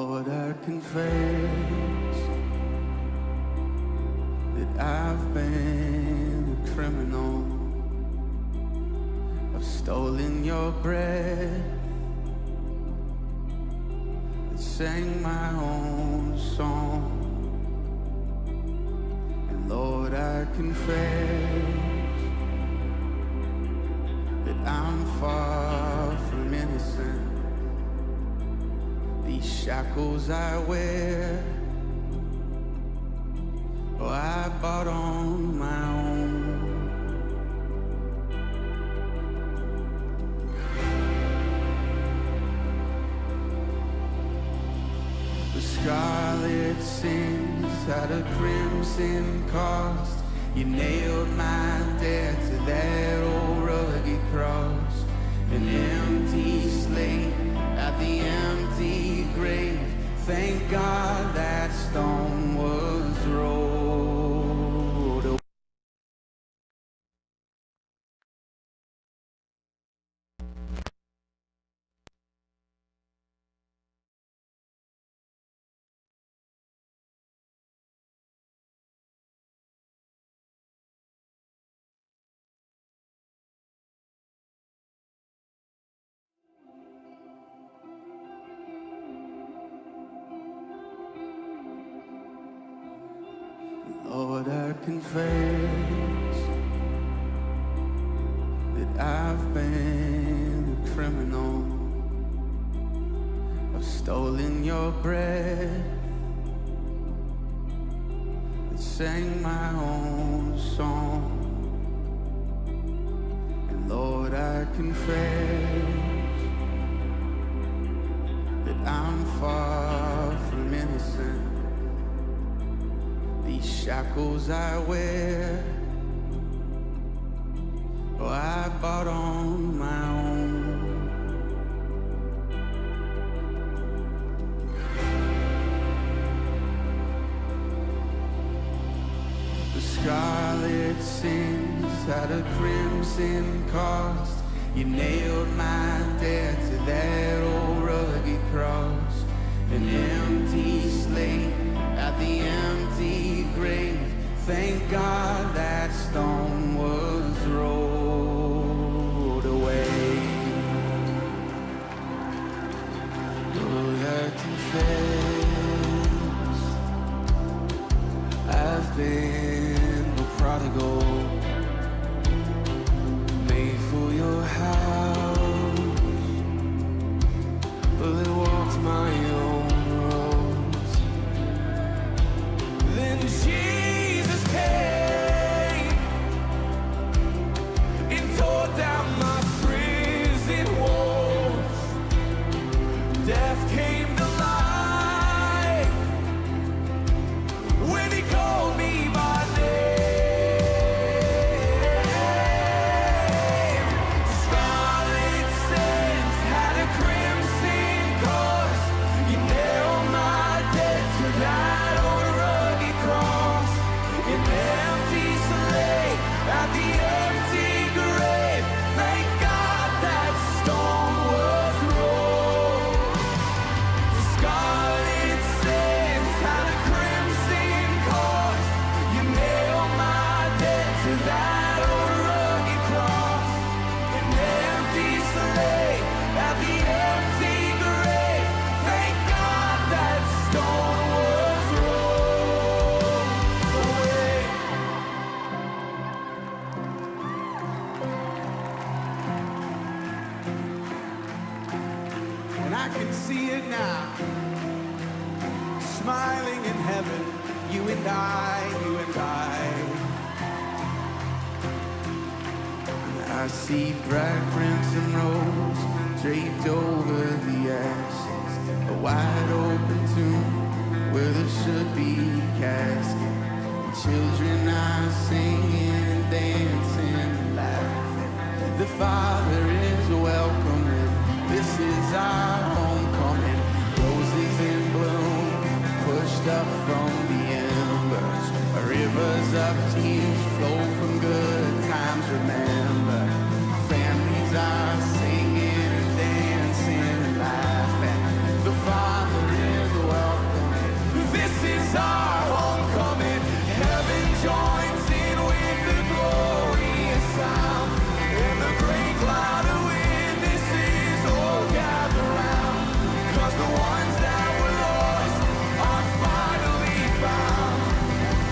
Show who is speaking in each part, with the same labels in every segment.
Speaker 1: Lord, I confess that I've been a criminal. I've stolen your breath and sang my own song. And Lord, I confess that I'm far from innocent. These shackles I wear, oh, I bought on my own. The scarlet sins had a crimson cost. You nailed my debt to that old rugged cross. An empty slate at the empty grave. Thank God that stone was rolled away. Lord, I confess that I've been a criminal. I've stolen your breath and sang my own song. And Lord, I confess that I'm far from innocent. These shackles I wear, oh, I bought on my own. The scarlet sins had a crimson cost. You nailed my debt to that old rugged cross. An empty slate at the empty grave. Thank God that stone was rolled away. Lord, I confess I've been the prodigal, made for your house, but walked my own roads. Then Jesus came and tore down my prison walls. Death came to life when he called me by name. Scarlet sins had a crimson cost. You nailed my debt to that old rugged cross. An empty slate at the empty grave. Thank God that stone was rolled. The scarlet sins had a crimson cost. You nailed my debt to that old rugged cross. An empty slate at the empty grave. Thank God that stone was rolled away. And I can see it now, smiling in heaven, you and I, you and I. And I see bright crimson robes draped over the ashes, a wide open tomb where there should be casket. Children are singing and dancing and laughing. The Father is welcoming. This is our homecoming. Roses in bloom, pushed up from the embers. Rivers of tears flow from good times. Remember, families are singing and dancing and laughing. The Father is our homecoming. Heaven joins in with the glorious sound, and the great cloud of witnesses all gather round. 'Cause the ones that were lost are finally found.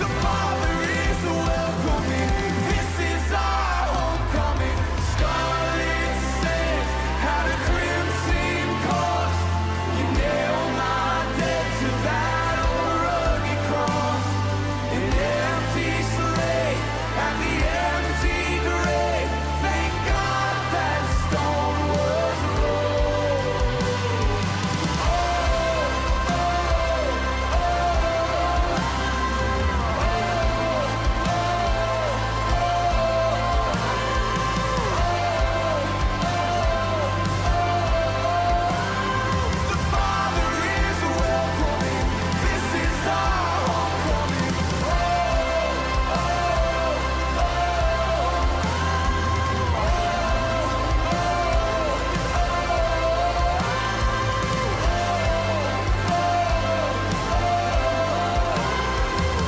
Speaker 1: The Father is welcoming. This is our homecoming. Scarlet sands had a crimson cost. You nailed my debt to that old rugged cross. An empty slate at the empty grave. Thank God that stone was rolled. The Father is welcoming. This is our homecoming.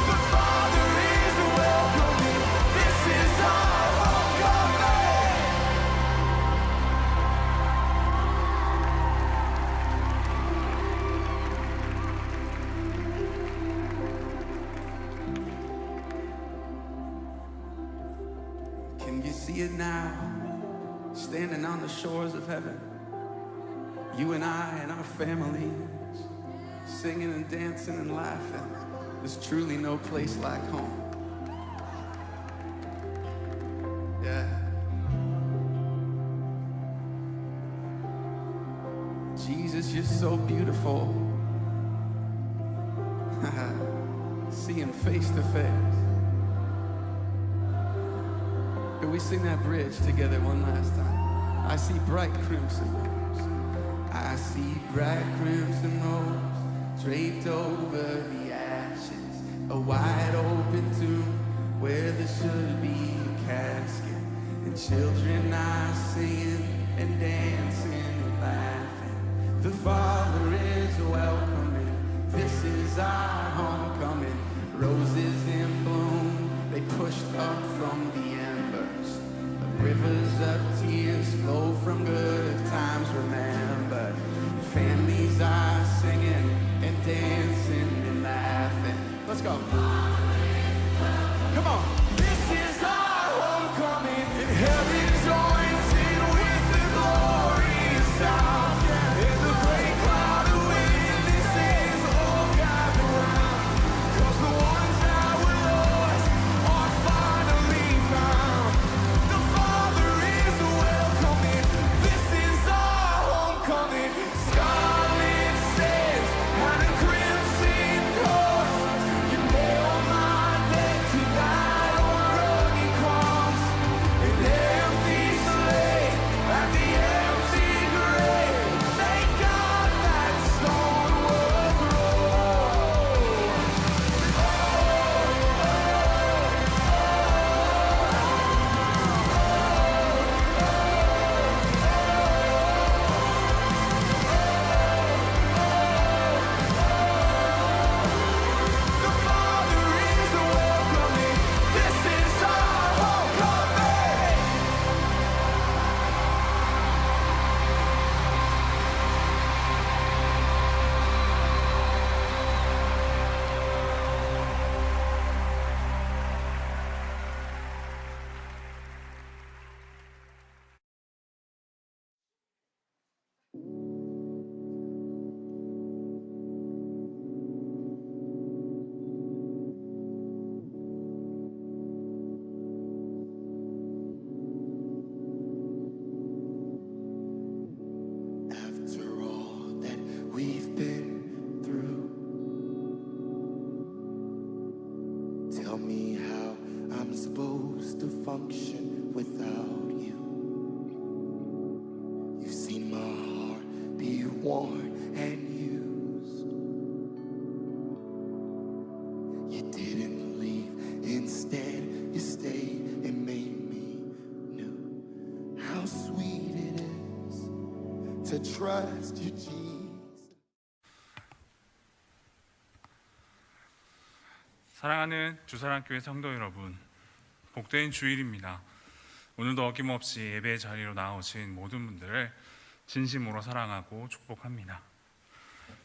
Speaker 1: The Father is welcoming. This is our homecoming. Can you see it now? Standing on the shores of heaven, you and I and our families, singing and dancing and laughing. There's truly no place like home. Yeah. Jesus, you're so beautiful. See him face to face. Could we sing that bridge together one last time? I see bright crimson robes. I see bright crimson robes draped over the ashes. A wide open tomb where there should be a casket. And children are singing and dancing and laughing. The Father is welcoming. This is our homecoming. Roses in bloom, they pushed up from the embers. The rivers of tears flow from good times remembered. Families are singing and dancing and laughing. Let's go. Come on. This is our homecoming. And heaven joins in with the glorious sound. And the great cloud of witnesses all gather round. 'Cause the ones that were lost are finally found. The Father is welcoming. This is our homecoming. Scarlet sands and a crimson cost. You nailed my debt to that old rugged cross. An empty slate at the empty grave. Thank God that stone was rolled. The Father is welcoming. This is our homecoming. After all that we've been through, tell me how I'm supposed to function without you. You've seen my heart be worn and used. You didn't leave, instead you stayed and made me new. How sweet it is to trust you, Jesus.
Speaker 2: 사랑하는 주사랑교회 성도 여러분, 복된 주일입니다. 오늘도 어김없이 예배의 자리로 나오신 모든 분들을 진심으로 사랑하고 축복합니다.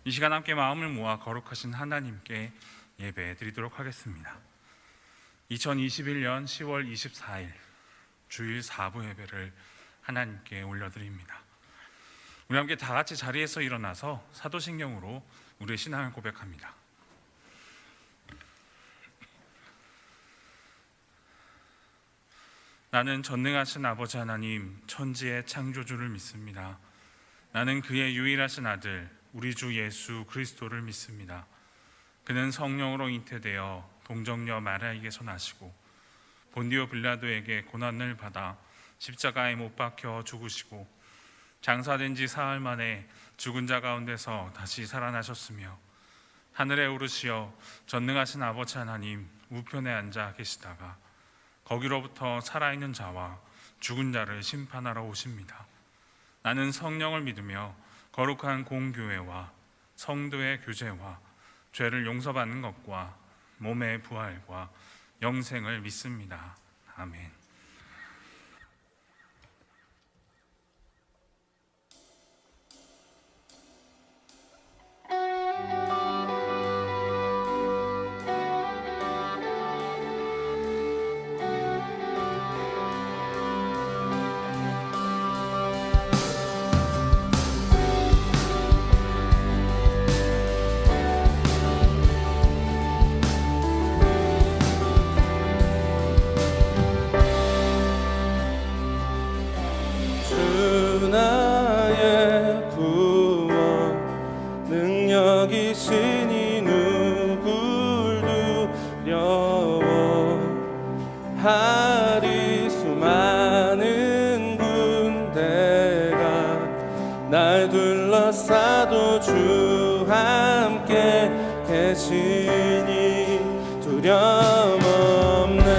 Speaker 2: 이 시간 함께 마음을 모아 거룩하신 하나님께 예배 드리도록 하겠습니다. 2021년 10월 24일 주일 4부 예배를 하나님께 올려드립니다. 우리 함께 다 같이 자리에서 일어나서 사도신경으로 우리의 신앙을 고백합니다. 나는 전능하신 아버지 하나님, 천지의 창조주를 믿습니다. 나는 그의 유일하신 아들, 우리 주 예수 그리스도를 믿습니다. 그는 성령으로 잉태되어 동정녀 마리아에게서 나시고 본디오 빌라도에게 고난을 받아 십자가에 못 박혀 죽으시고 장사된 지 사흘 만에 죽은 자 가운데서 다시 살아나셨으며 하늘에 오르시어 전능하신 아버지 하나님 우편에 앉아 계시다가 거기로부터 살아있는 자와 죽은 자를 심판하러 오십니다. 나는 성령을 믿으며 거룩한 공교회와 성도의 교제와 죄를 용서받는 것과 몸의 부활과 영생을 믿습니다. 아멘.
Speaker 3: 능력이시니 누굴 두려워하리. 수많은 군대가 날 둘러싸도 주 함께 계시니 두려움 없네.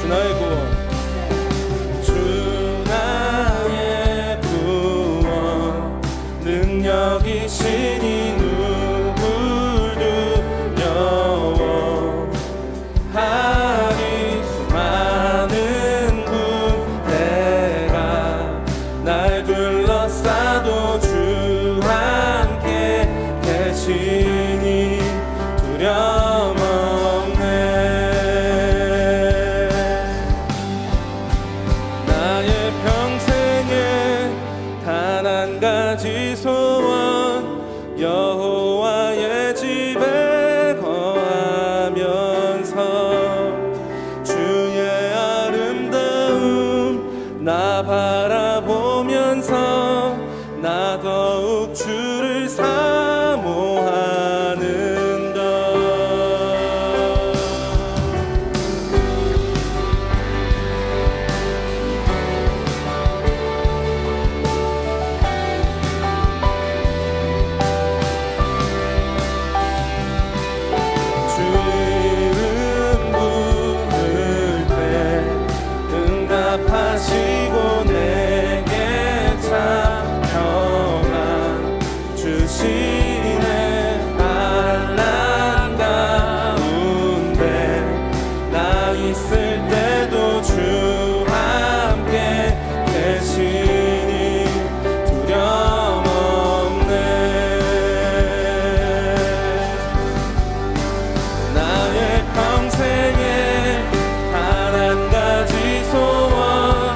Speaker 3: 나의 구원, 주 나의 구원, 능력이시니 누굴 두려워하리. 수많은 군대가 날 둘러싸도 주 함께 계시니 두려움 없네. 가지 소원, 여호와의 집에 거하면서 주의 아름다움 나 바라보면서 나 더욱 주를 사모하는 것. 하시고 내게 참 평안 주시네. 반란 가운데 나 있을 때도 주 함께 계시니 두려움 없네. 나의 평생에 단 한 가지 소원,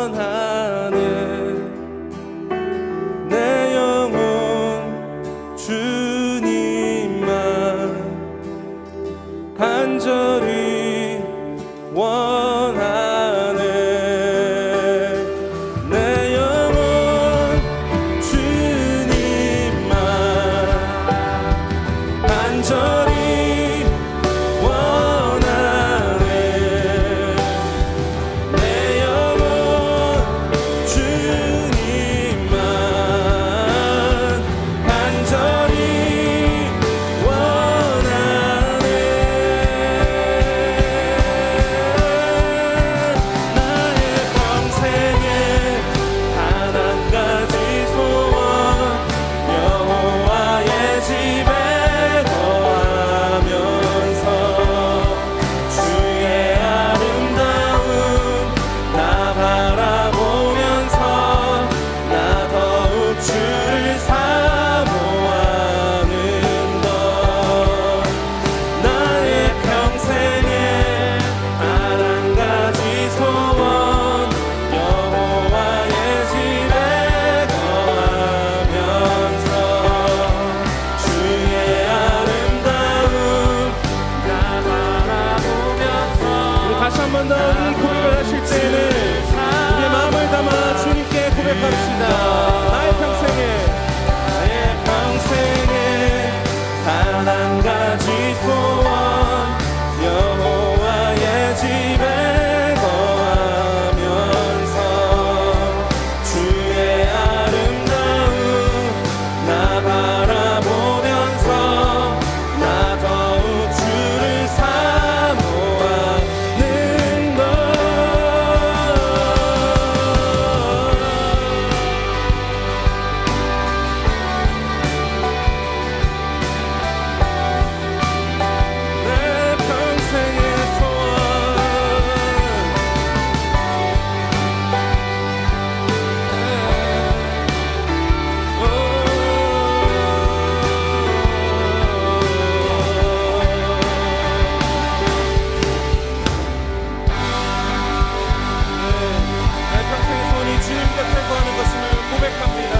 Speaker 3: 원하네 내 영혼 주님만 간절히 원하네 내 영혼 주님만 간절히 원하네 내 영혼 주님만 간절히 원하네 나의 평생에 단 한 가지 소원 여호와의 집에 거하면서 주의 아름다움 나 바라보면서 나 더욱 주를 사모하는 것 나의 평생에 단 한 가지 소원 여호와의 집에 거하면서 주의 아름다움 나 바라보면서 우리 다시 한 번 더 이 고백을 하실 때는 우리의 마음을 담아 주님께 고백합시다. 나의 평생에 단 한 가지 소원 여호와의 집에 거하면서 주의 아름다움 나 바라보면서 나 더욱 주를 사모하는 것 내 평생의 내 평생의 소원이 주님 곁에 거하는 것임을 고백합니다.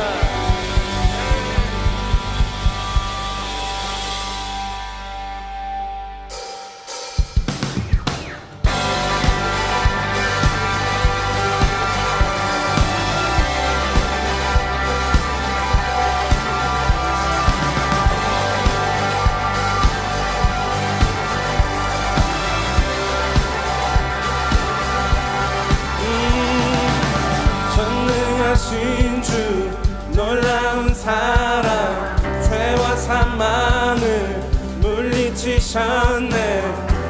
Speaker 3: 전능하신 주 놀라운 사랑 죄와 사망을 물리치셨네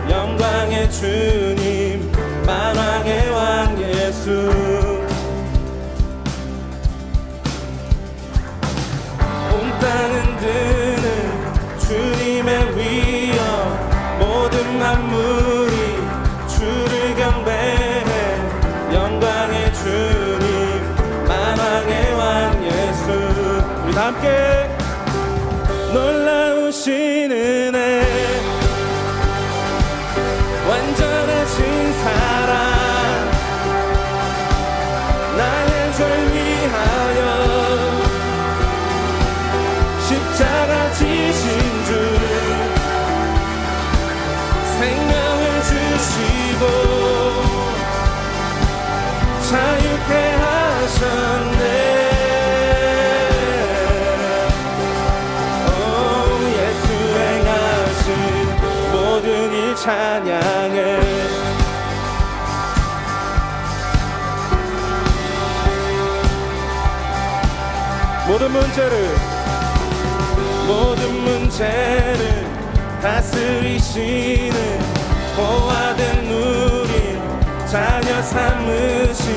Speaker 3: 영광의 주님 만왕의 왕 예수 온 땅은 드는 주님의 위엄 모든 만물이 주를 경배해 영광의 주님 만왕의 왕 예수 우리 다 함께 놀라우신 은혜 완전하신 사랑 나의 죄를 위하여 십자가 지신 주 생명을 주시고 자유케 하셨네 오 예수 행하신 모든 일 찬양해 모든 문제를 다스리시는 보화된 우리 자녀 삼으신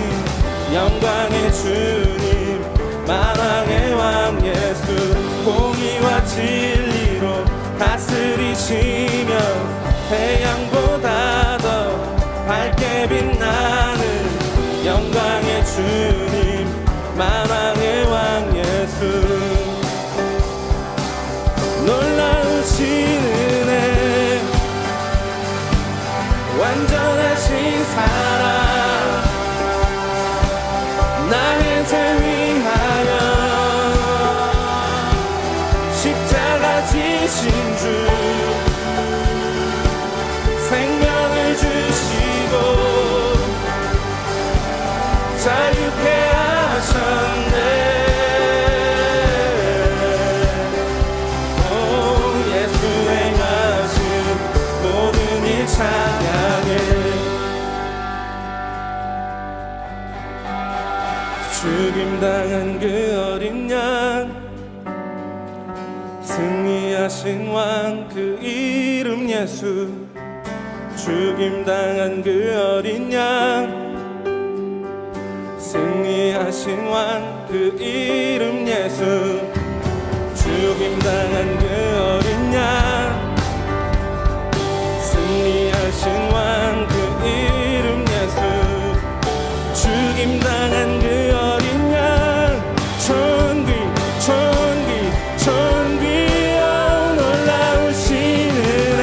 Speaker 3: 영광의 주님 만왕의 왕 예수 공의와 진리로 다스리시며 태양보다 더 밝게 빛나는 영광의 주님 만왕의 왕 예수 놀라우신 은혜 완전하신 사랑 죽임당한 그 어린 양, 승리하신 왕 그 이름 예수. 죽임당한 그 어린 양, 승리하신 왕 그 이름 예수. 죽임당한 그 어린 양, 승리하신 왕 그 이름 예수. 죽임당한 그 어린 양, 천귀 천귀 천귀여 놀라우신 은혜.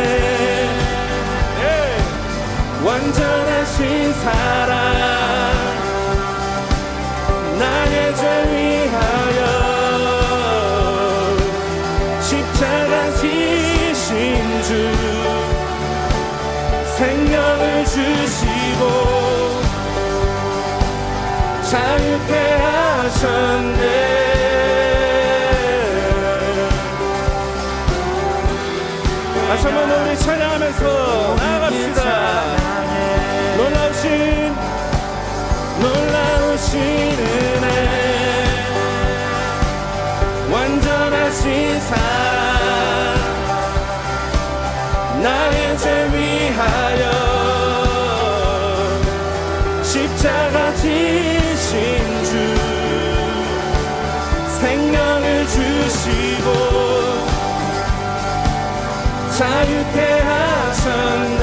Speaker 3: 완전하신 사랑, 나의 죄 위하여 십자가 지신 주, 생명을 주시고 자유케 하셨네. 다시 한번 우리 찬양하면서 나아갑시다. 놀라우신 은혜, 완전하신 사랑, 나의 죄 위하여 십자가 지신 주, 생명을 주시고 자유케 하셨네.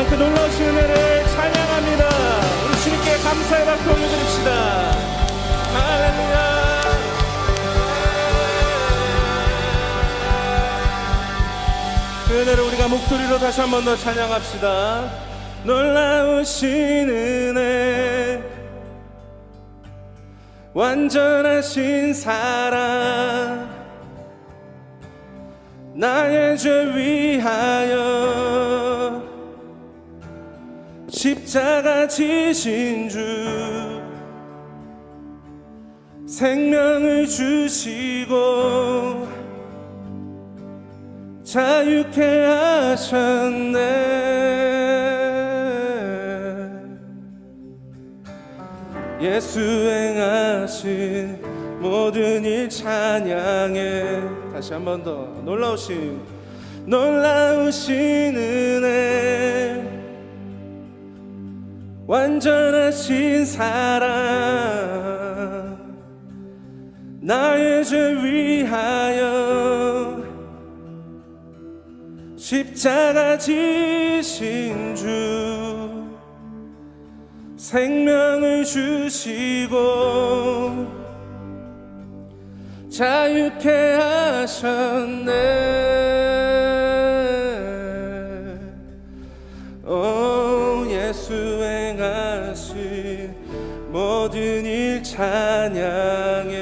Speaker 3: 그 놀라우신 은혜를 찬양합니다. 우리 주님께 감사의 박수 올려드립시다. 할렐루야. 그 은혜를 우리가 목소리로 다시 한 번 더 찬양합시다. 놀라우신 은혜, 완전하신 사랑, 나의 죄 위하여 십자가 지신 주, 생명을 주시고 자유케 하셨네. 예수 행하신 모든 일 찬양해. 다시 한 번 더. 놀라우신 은혜, 완전하신 사랑, 나의 죄 위하여 십자가 지신 주, 생명을 주시고 자유케 하셨네. 예수 행하신 모든 일 찬양해.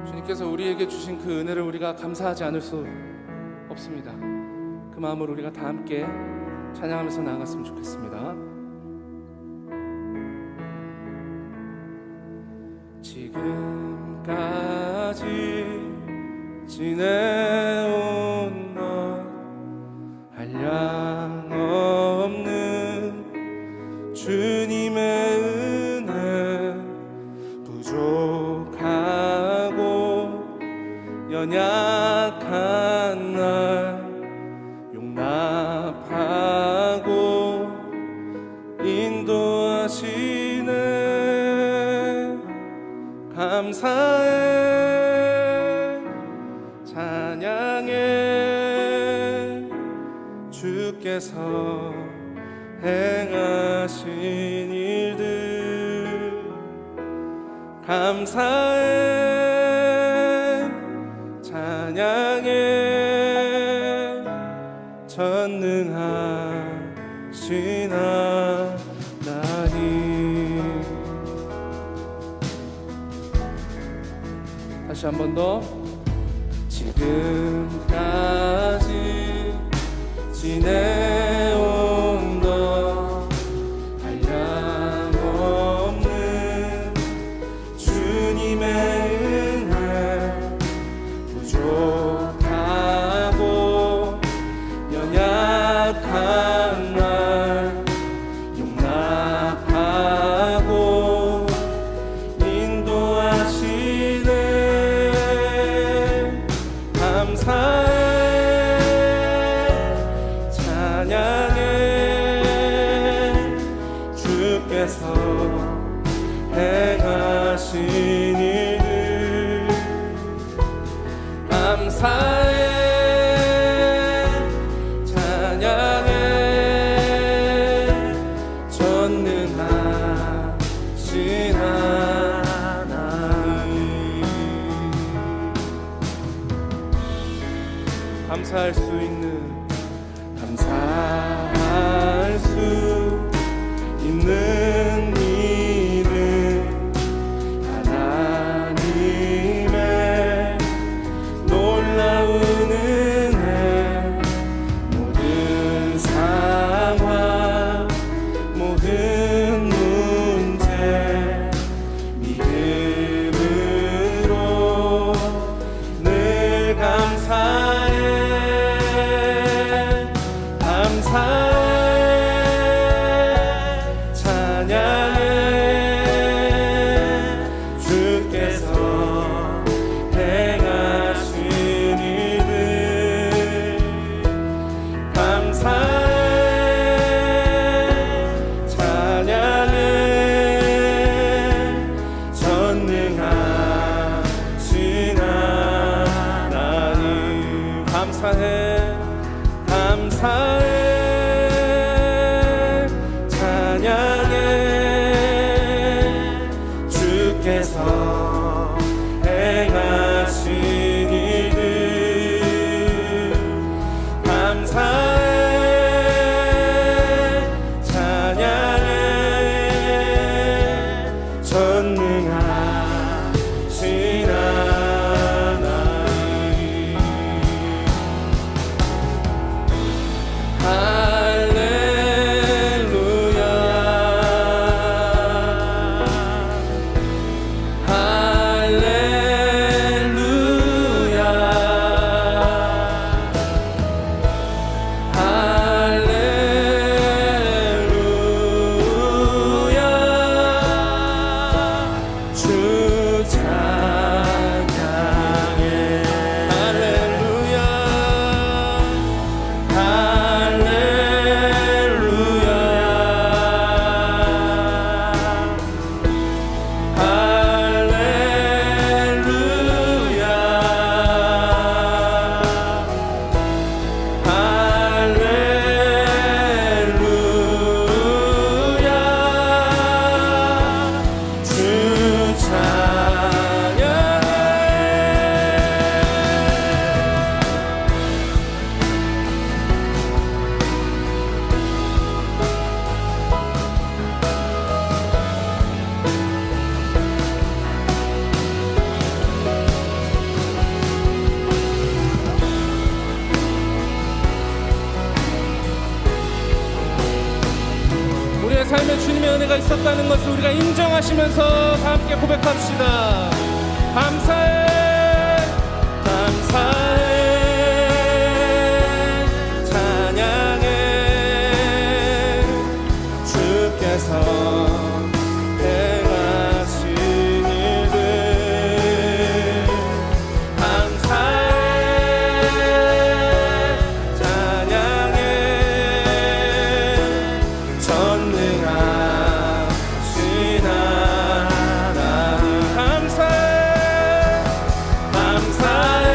Speaker 3: 주님께서 우리에게 주신 그 은혜를 우리가 감사하지 않을 수 없습니다. 그 마음으로 우리가 다 함께 찬양하면서 나아갔으면 좋겠습니다. 지금까지 지내온 것 한량 없는 주님의 은혜, 부족하고 연약한 날 용납하고 인도하시네. 감사해, 찬양해. 주께서 행하신 일들 감사해 찬양해 전능하신 하나님. 다시 한 번 더. 지금까지 지내온 것 한량없는 주님의 은혜 부족하고 연약한 날 용납하고 인도하시네. 감사해 찬양해 주께서 행하신 일을. 감사해 찬양해 전능하신 하나님. 감사할 수 있는 이름 하나님의 놀라운 은혜. 모든 상황 모든 문제 믿음으로 늘 감사해. 감사해 찬양해 주께서 행하신 일을. 감사해 찬양해 전능하신 하나님. 감사해 감사해 찬양해 주께서 행하신 일을. 감사해 찬양해 전능하신 하나님. 할렐루야 할렐루야 할렐루야 주 찬양해. 할렐루야 할렐루야 할렐루야 주 찬양해. 우리의 삶에 주님의 은혜가 있었다는 것을 우리가 인정하시면서 다 함께 고백합시다. 감사해 감사해 찬양해 주께서 행하신 일을. 감사해 찬양해 전능하신 하나님. 감사해 감사해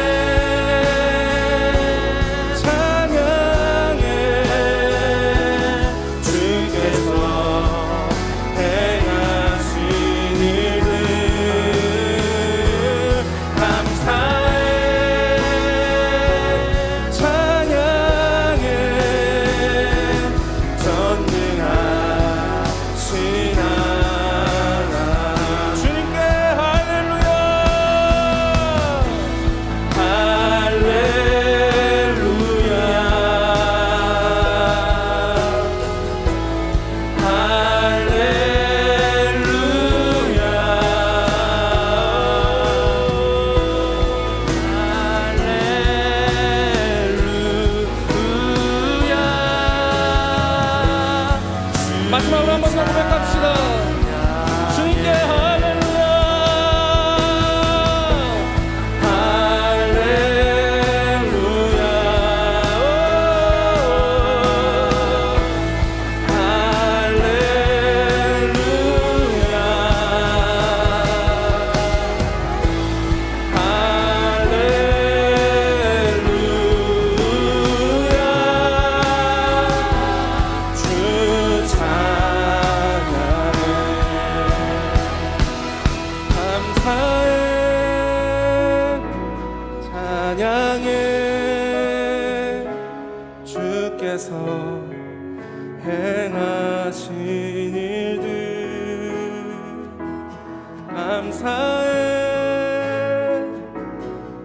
Speaker 3: 감사해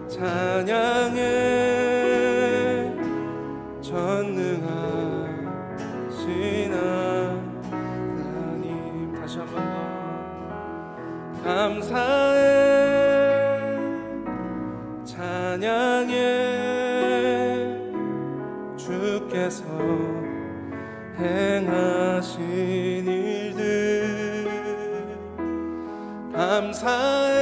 Speaker 3: 찬양해 전능하신 하나님. 다시 한 번 더 감사해 찬양해 주께서 행하신 일들 감사해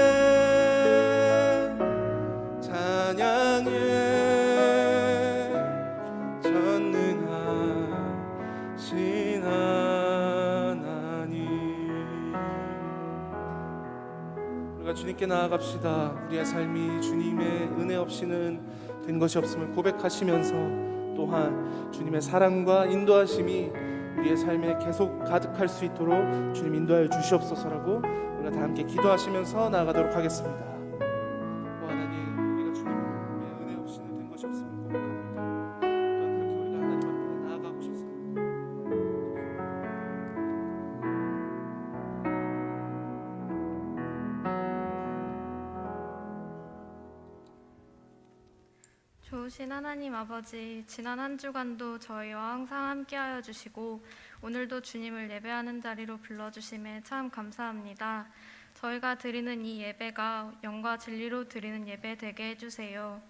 Speaker 3: 찬양해 전능하신 하나님. 우리가 주님께 나아갑시다. 우리의 삶이 주님의 은혜 없이는 된 것이 없음을 고백하시면서 또한 주님의 사랑과 인도하심이 우리의 삶에 계속 가득할 수 있도록 주님 인도하여 주시옵소서라고 우리가 다 함께 기도하시면서 나아가도록 하겠습니다. 오 하나님, 우리가 주님의 은혜 없이는 된 것이 없음을 고백합니다. 또한 그렇게 우리가 하나님 앞에 나아가고 싶습니다.
Speaker 4: 좋으신 하나님 아버지, 지난 한 주간도 저희와 항상 함께하여 주시고 오늘도 주님을 예배하는 자리로 불러주심에 참 감사합니다. 저희가 드리는 이 예배가 영과 진리로 드리는 예배 되게 해주세요.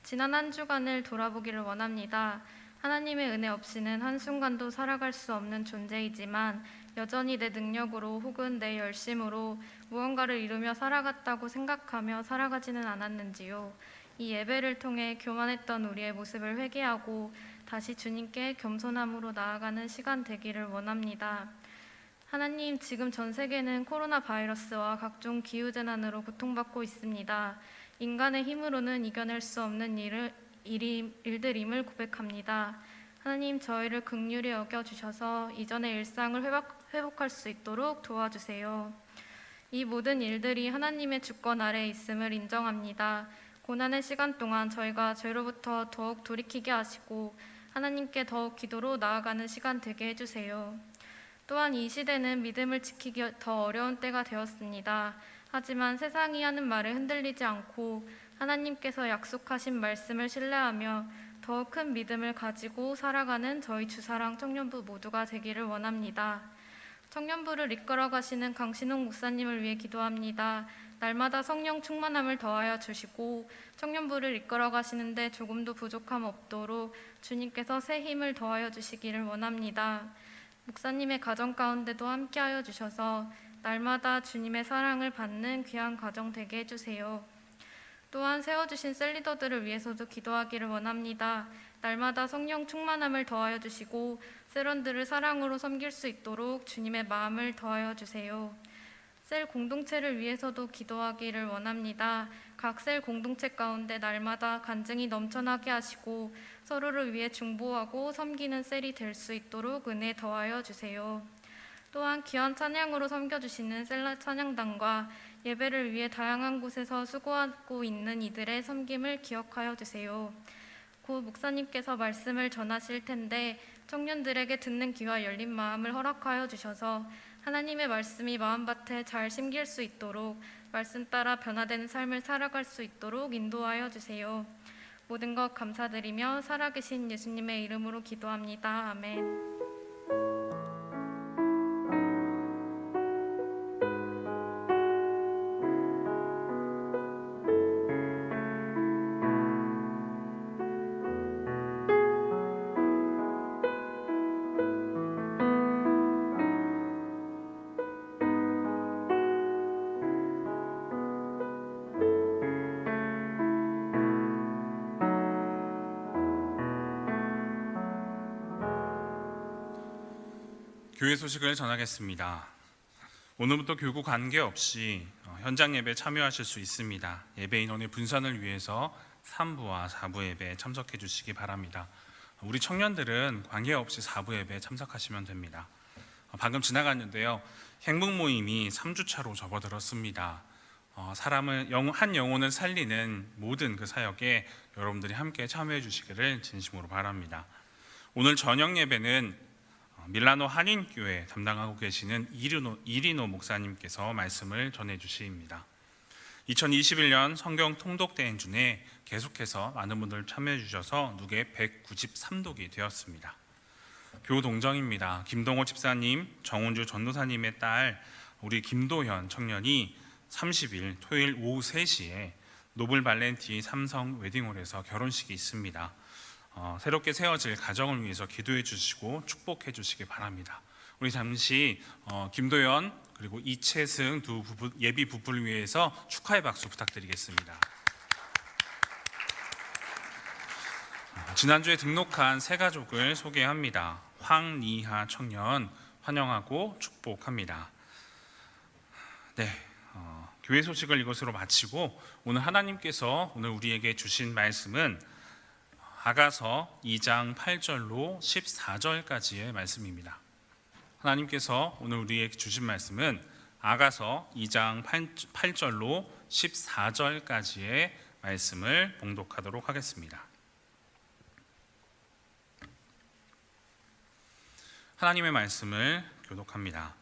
Speaker 4: 지난 한 주간을 돌아보기를 원합니다. 하나님의 은혜 없이는 한순간도 살아갈 수 없는 존재이지만 여전히 내 능력으로 혹은 내 열심으로 무언가를 이루며 살아갔다고 생각하며 살아가지는 않았는지요. 이 예배를 통해 교만했던 우리의 모습을 회개하고 다시 주님께 겸손함으로 나아가는 시간 되기를 원합니다. 하나님, 지금 전 세계는 코로나 바이러스와 각종 기후재난으로 고통받고 있습니다. 인간의 힘으로는 이겨낼 수 없는 일들임을 고백합니다. 하나님, 저희를 긍휼히 여겨주셔서 이전의 일상을 회복할 수 있도록 도와주세요. 이 모든 일들이 하나님의 주권 아래에 있음을 인정합니다. 고난의 시간 동안 저희가 죄로부터 더욱 돌이키게 하시고 하나님께 더욱 기도로 나아가는 시간 되게 해주세요. 또한 이 시대는 믿음을 지키기 더 어려운 때가 되었습니다. 하지만 세상이 하는 말에 흔들리지 않고 하나님께서 약속하신 말씀을 신뢰하며 더 큰 믿음을 가지고 살아가는 저희 주사랑 청년부 모두가 되기를 원합니다. 청년부를 이끌어 가시는 강신홍 목사님을 위해 기도합니다. 날마다 성령 충만함을 더하여 주시고 청년부를 이끌어 가시는데 조금도 부족함 없도록 주님께서 새 힘을 더하여 주시기를 원합니다. 목사님의 가정 가운데도 함께하여 주셔서 날마다 주님의 사랑을 받는 귀한 가정 되게 해주세요. 또한 세워주신 셀리더들을 위해서도 기도하기를 원합니다. 날마다 성령 충만함을 더하여 주시고 셀원들을 사랑으로 섬길 수 있도록 주님의 마음을 더하여 주세요. 셀 공동체를 위해서도 기도하기를 원합니다. 각 셀 공동체 가운데 날마다 간증이 넘쳐나게 하시고 서로를 위해 중보하고 섬기는 셀이 될 수 있도록 은혜 더하여 주세요. 또한 귀한 찬양으로 섬겨주시는 셀라 찬양단과 예배를 위해 다양한 곳에서 수고하고 있는 이들의 섬김을 기억하여 주세요. 곧 목사님께서 말씀을 전하실 텐데 청년들에게 듣는 귀와 열린 마음을 허락하여 주셔서 하나님의 말씀이 마음밭에 잘 심길 수 있도록 말씀 따라 변화되는 삶을 살아갈 수 있도록 인도하여 주세요. 모든 것 감사드리며 살아계신 예수님의 이름으로 기도합니다. 아멘.
Speaker 2: 교회 소식을 전하겠습니다. 오늘부터 교구 관계없이 현장 예배에 참여하실 수 있습니다. 예배 인원의 분산을 위해서 3부와 4부 예배에 참석해 주시기 바랍니다. 우리 청년들은 관계없이 4부 예배에 참석하시면 됩니다. 방금 지나갔는데요. 행복 모임이 3주차로 접어들었습니다. 한 영혼을 살리는 모든 그 사역에 여러분들이 함께 참여해 주시기를 진심으로 바랍니다. 오늘 저녁 예배는 밀라노 한인교회 담당하고 계시는 이리노 목사님께서 말씀을 전해주십니다. 2021년 성경 통독대행 중에 계속해서 많은 분들 참여해 주셔서 누계 193독이 되었습니다. 교동정입니다. 김동호 집사님, 정운주 전도사님의 딸 우리 김도현 청년이 30일 토요일 오후 3시에 노블 발렌티 삼성 웨딩홀에서 결혼식이 있습니다. 새롭게 세워질 가정을 위해서 기도해 주시고 축복해 주시기 바랍니다. 우리 잠시 김도현 그리고 이채승 두 예비 부부를 위해서 축하의 박수 부탁드리겠습니다. 지난주에 등록한 새 가족을 소개합니다. 황리하 청년 환영하고 축복합니다. 네, 교회 소식을 이것으로 마치고 오늘 하나님께서 오늘 우리에게 주신 말씀은 아가서 2장 8절로 14절까지의 말씀입니다. 하나님께서 오늘 우리에게 주신 말씀은 아가서 2장 8절로 14절까지의 말씀을 봉독하도록 하겠습니다. 하나님의 말씀을 교독합니다.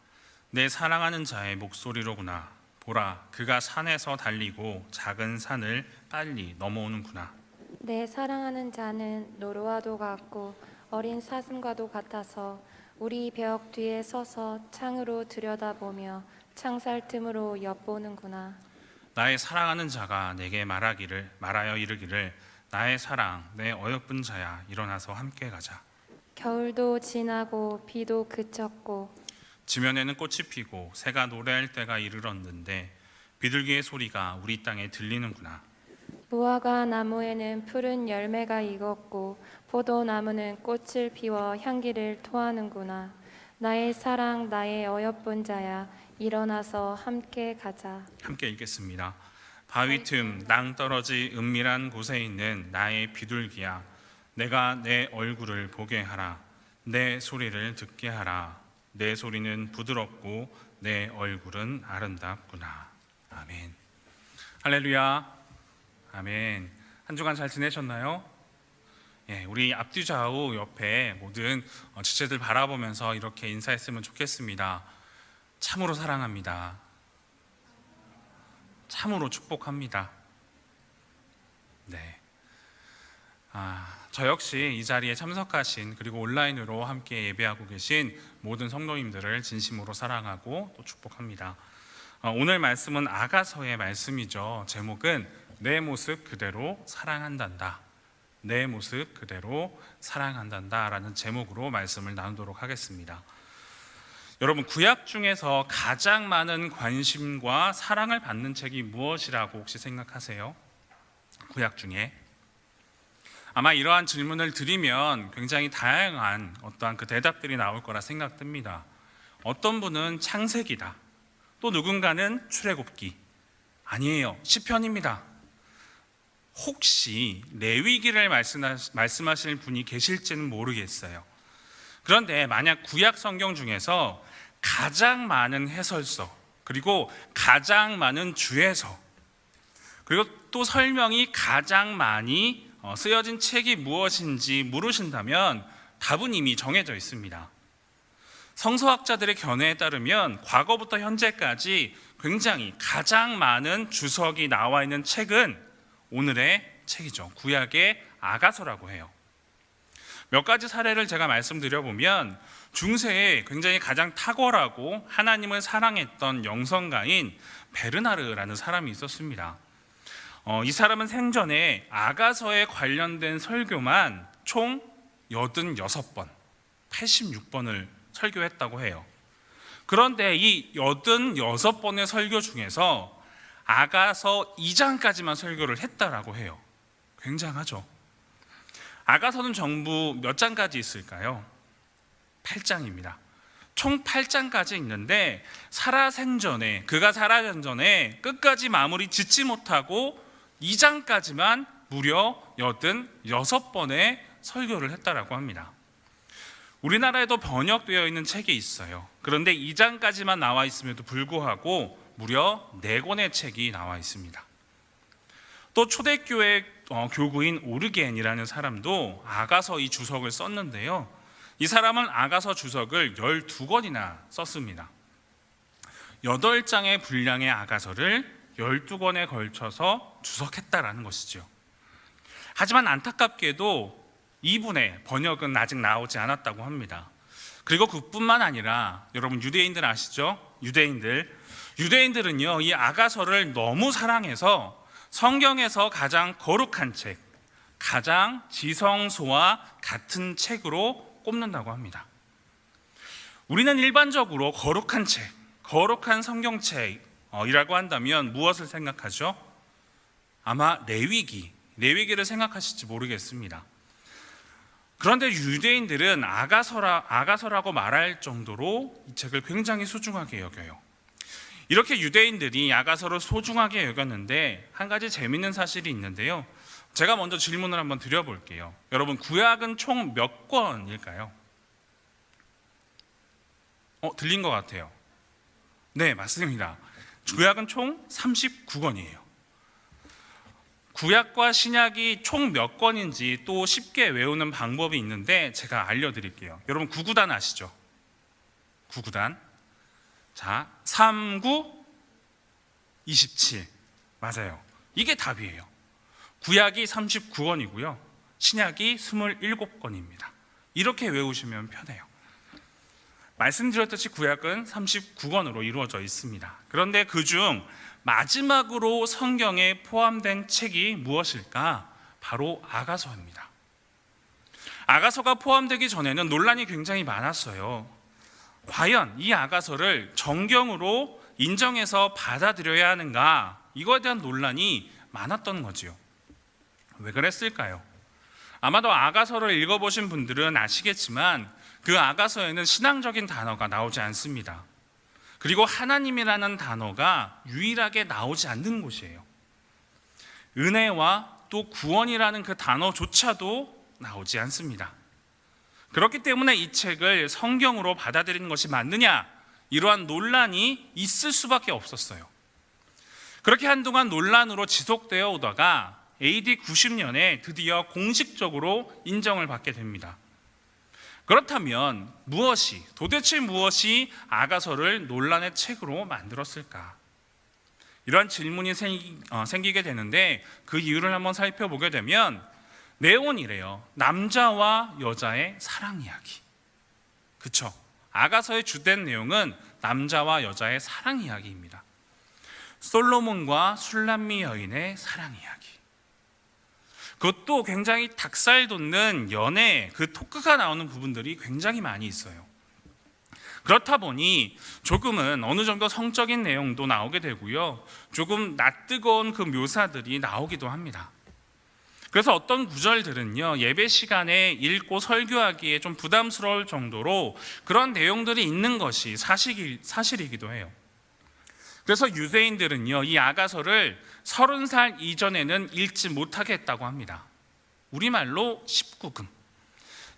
Speaker 2: 내 사랑하는 자의 목소리로구나. 보라, 그가 산에서 달리고 작은 산을 빨리 넘어오는구나.
Speaker 5: 내 사랑하는 자는 노루와도 같고 어린 사슴과도 같아서 우리 벽 뒤에 서서 창으로 들여다보며 창살 틈으로 엿보는구나.
Speaker 2: 나의 사랑하는 자가 내게 말하여 이르기를 나의 사랑, 내 어여쁜 자야, 일어나서 함께 가자.
Speaker 5: 겨울도 지나고 비도 그쳤고
Speaker 2: 지면에는 꽃이 피고 새가 노래할 때가 이르렀는데 비둘기의 소리가 우리 땅에 들리는구나.
Speaker 5: 무화과 나무에는 푸른 열매가 익었고 포도나무는 꽃을 피워 향기를 토하는구나. 나의 사랑, 나의 어여쁜 자야, 일어나서 함께 가자.
Speaker 2: 함께 읽겠습니다. 바위 틈 낭떠러지 은밀한 곳에 있는 나의 비둘기야, 내가 내 얼굴을 보게 하라. 내 소리를 듣게 하라. 내 소리는 부드럽고 내 얼굴은 아름답구나. 아멘. 할렐루야. 아멘. 한 주간 잘 지내셨나요? 예, 우리 앞뒤 좌우 옆에 모든 지체들 바라보면서 이렇게 인사했으면 좋겠습니다. 참으로 사랑합니다. 참으로 축복합니다. 네. 저 역시 이 자리에 참석하신 그리고 온라인으로 함께 예배하고 계신 모든 성도님들을 진심으로 사랑하고 또 축복합니다. 오늘 말씀은 아가서의 말씀이죠. 제목은 내 모습 그대로 사랑한단다. 내 모습 그대로 사랑한단다 라는 제목으로 말씀을 나누도록 하겠습니다. 여러분, 구약 중에서 가장 많은 관심과 사랑을 받는 책이 무엇이라고 혹시 생각하세요? 구약 중에 아마 이러한 질문을 드리면 굉장히 다양한 어떠한 그 대답들이 나올 거라 생각됩니다. 어떤 분은 창세기다. 또 누군가는 출애굽기. 아니에요, 시편입니다. 혹시 레위기를 말씀하실 분이 계실지는 모르겠어요. 그런데 만약 구약 성경 중에서 가장 많은 해설서, 그리고 가장 많은 주해서, 그리고 또 설명이 가장 많이 쓰여진 책이 무엇인지 물으신다면 답은 이미 정해져 있습니다. 성서학자들의 견해에 따르면 과거부터 현재까지 굉장히 가장 많은 주석이 나와 있는 책은 오늘의 책이죠. 구약의 아가서라고 해요. 몇 가지 사례를 제가 말씀드려보면 중세에 굉장히 가장 탁월하고 하나님을 사랑했던 영성가인 베르나르라는 사람이 있었습니다. 이 사람은 생전에 아가서에 관련된 설교만 총 86번, 86번을 설교했다고 해요. 그런데 이 86번의 설교 중에서 아가서 2장까지만 설교를 했다라고 해요. 굉장하죠. 아가서는 전부 몇 장까지 있을까요? 8장입니다. 총 8장까지 있는데 그가 살아생전에 끝까지 마무리 짓지 못하고 2장까지만 무려 86번의 설교를 했다라고 합니다. 우리나라에도 번역되어 있는 책이 있어요. 그런데 2장까지만 나와 있음에도 불구하고 무려 4권의 책이 나와 있습니다. 또 초대교회 교구인 오르겐이라는 사람도 아가서 이 주석을 썼는데요. 이 사람은 아가서 주석을 12권이나 썼습니다. 8장의 분량의 아가서를 12권에 걸쳐서 주석했다라는 것이죠. 하지만 안타깝게도 이분의 번역은 아직 나오지 않았다고 합니다. 그리고 그뿐만 아니라 여러분 유대인들 아시죠? 유대인들은요 이 아가서를 너무 사랑해서 성경에서 가장 거룩한 책, 가장 지성소와 같은 책으로 꼽는다고 합니다. 우리는 일반적으로 거룩한 책, 거룩한 성경책이라고 한다면 무엇을 생각하죠? 아마 레위기를 생각하실지 모르겠습니다. 그런데 유대인들은 아가서라고 말할 정도로 이 책을 굉장히 소중하게 여겨요. 이렇게 유대인들이 아가서를 소중하게 여겼는데 한 가지 재미있는 사실이 있는데요. 제가 먼저 질문을 한번 드려볼게요. 여러분 구약은 총 몇 권일까요? 들린 것 같아요. 네, 맞습니다. 구약은 총 39권이에요. 구약과 신약이 총 몇 권인지 또 쉽게 외우는 방법이 있는데 제가 알려드릴게요. 여러분 9구단 아시죠? 9구단. 자, 3, 9, 27. 맞아요. 이게 답이에요. 구약이 39권이고요. 신약이 27권입니다. 이렇게 외우시면 편해요. 말씀드렸듯이 구약은 39권으로 이루어져 있습니다. 그런데 그중 마지막으로 성경에 포함된 책이 무엇일까? 바로 아가서입니다. 아가서가 포함되기 전에는 논란이 굉장히 많았어요. 과연 이 아가서를 정경으로 인정해서 받아들여야 하는가? 이거에 대한 논란이 많았던 거지요. 왜 그랬을까요? 아마도 아가서를 읽어보신 분들은 아시겠지만 그 아가서에는 신앙적인 단어가 나오지 않습니다. 그리고 하나님이라는 단어가 유일하게 나오지 않는 곳이에요. 은혜와 또 구원이라는 그 단어조차도 나오지 않습니다. 그렇기 때문에 이 책을 성경으로 받아들이는 것이 맞느냐, 이러한 논란이 있을 수밖에 없었어요. 그렇게 한동안 논란으로 지속되어 오다가 AD 90년에 드디어 공식적으로 인정을 받게 됩니다. 그렇다면 도대체 무엇이 아가서를 논란의 책으로 만들었을까? 이러한 질문이 생기게 되는데 그 이유를 한번 살펴보게 되면 내용은 이래요. 남자와 여자의 사랑 이야기. 그렇죠? 아가서의 주된 내용은 남자와 여자의 사랑 이야기입니다. 솔로몬과 술람미 여인의 사랑 이야기. 그것도 굉장히 닭살 돋는 연애, 그 토크가 나오는 부분들이 굉장히 많이 있어요. 그렇다 보니 조금은 어느 정도 성적인 내용도 나오게 되고요. 조금 낯뜨거운 그 묘사들이 나오기도 합니다. 그래서 어떤 구절들은요, 예배 시간에 읽고 설교하기에 좀 부담스러울 정도로 그런 내용들이 있는 것이 사실이기도 해요. 그래서 유대인들은요, 이 아가서를 30살 이전에는 읽지 못하게 했다고 합니다. 우리말로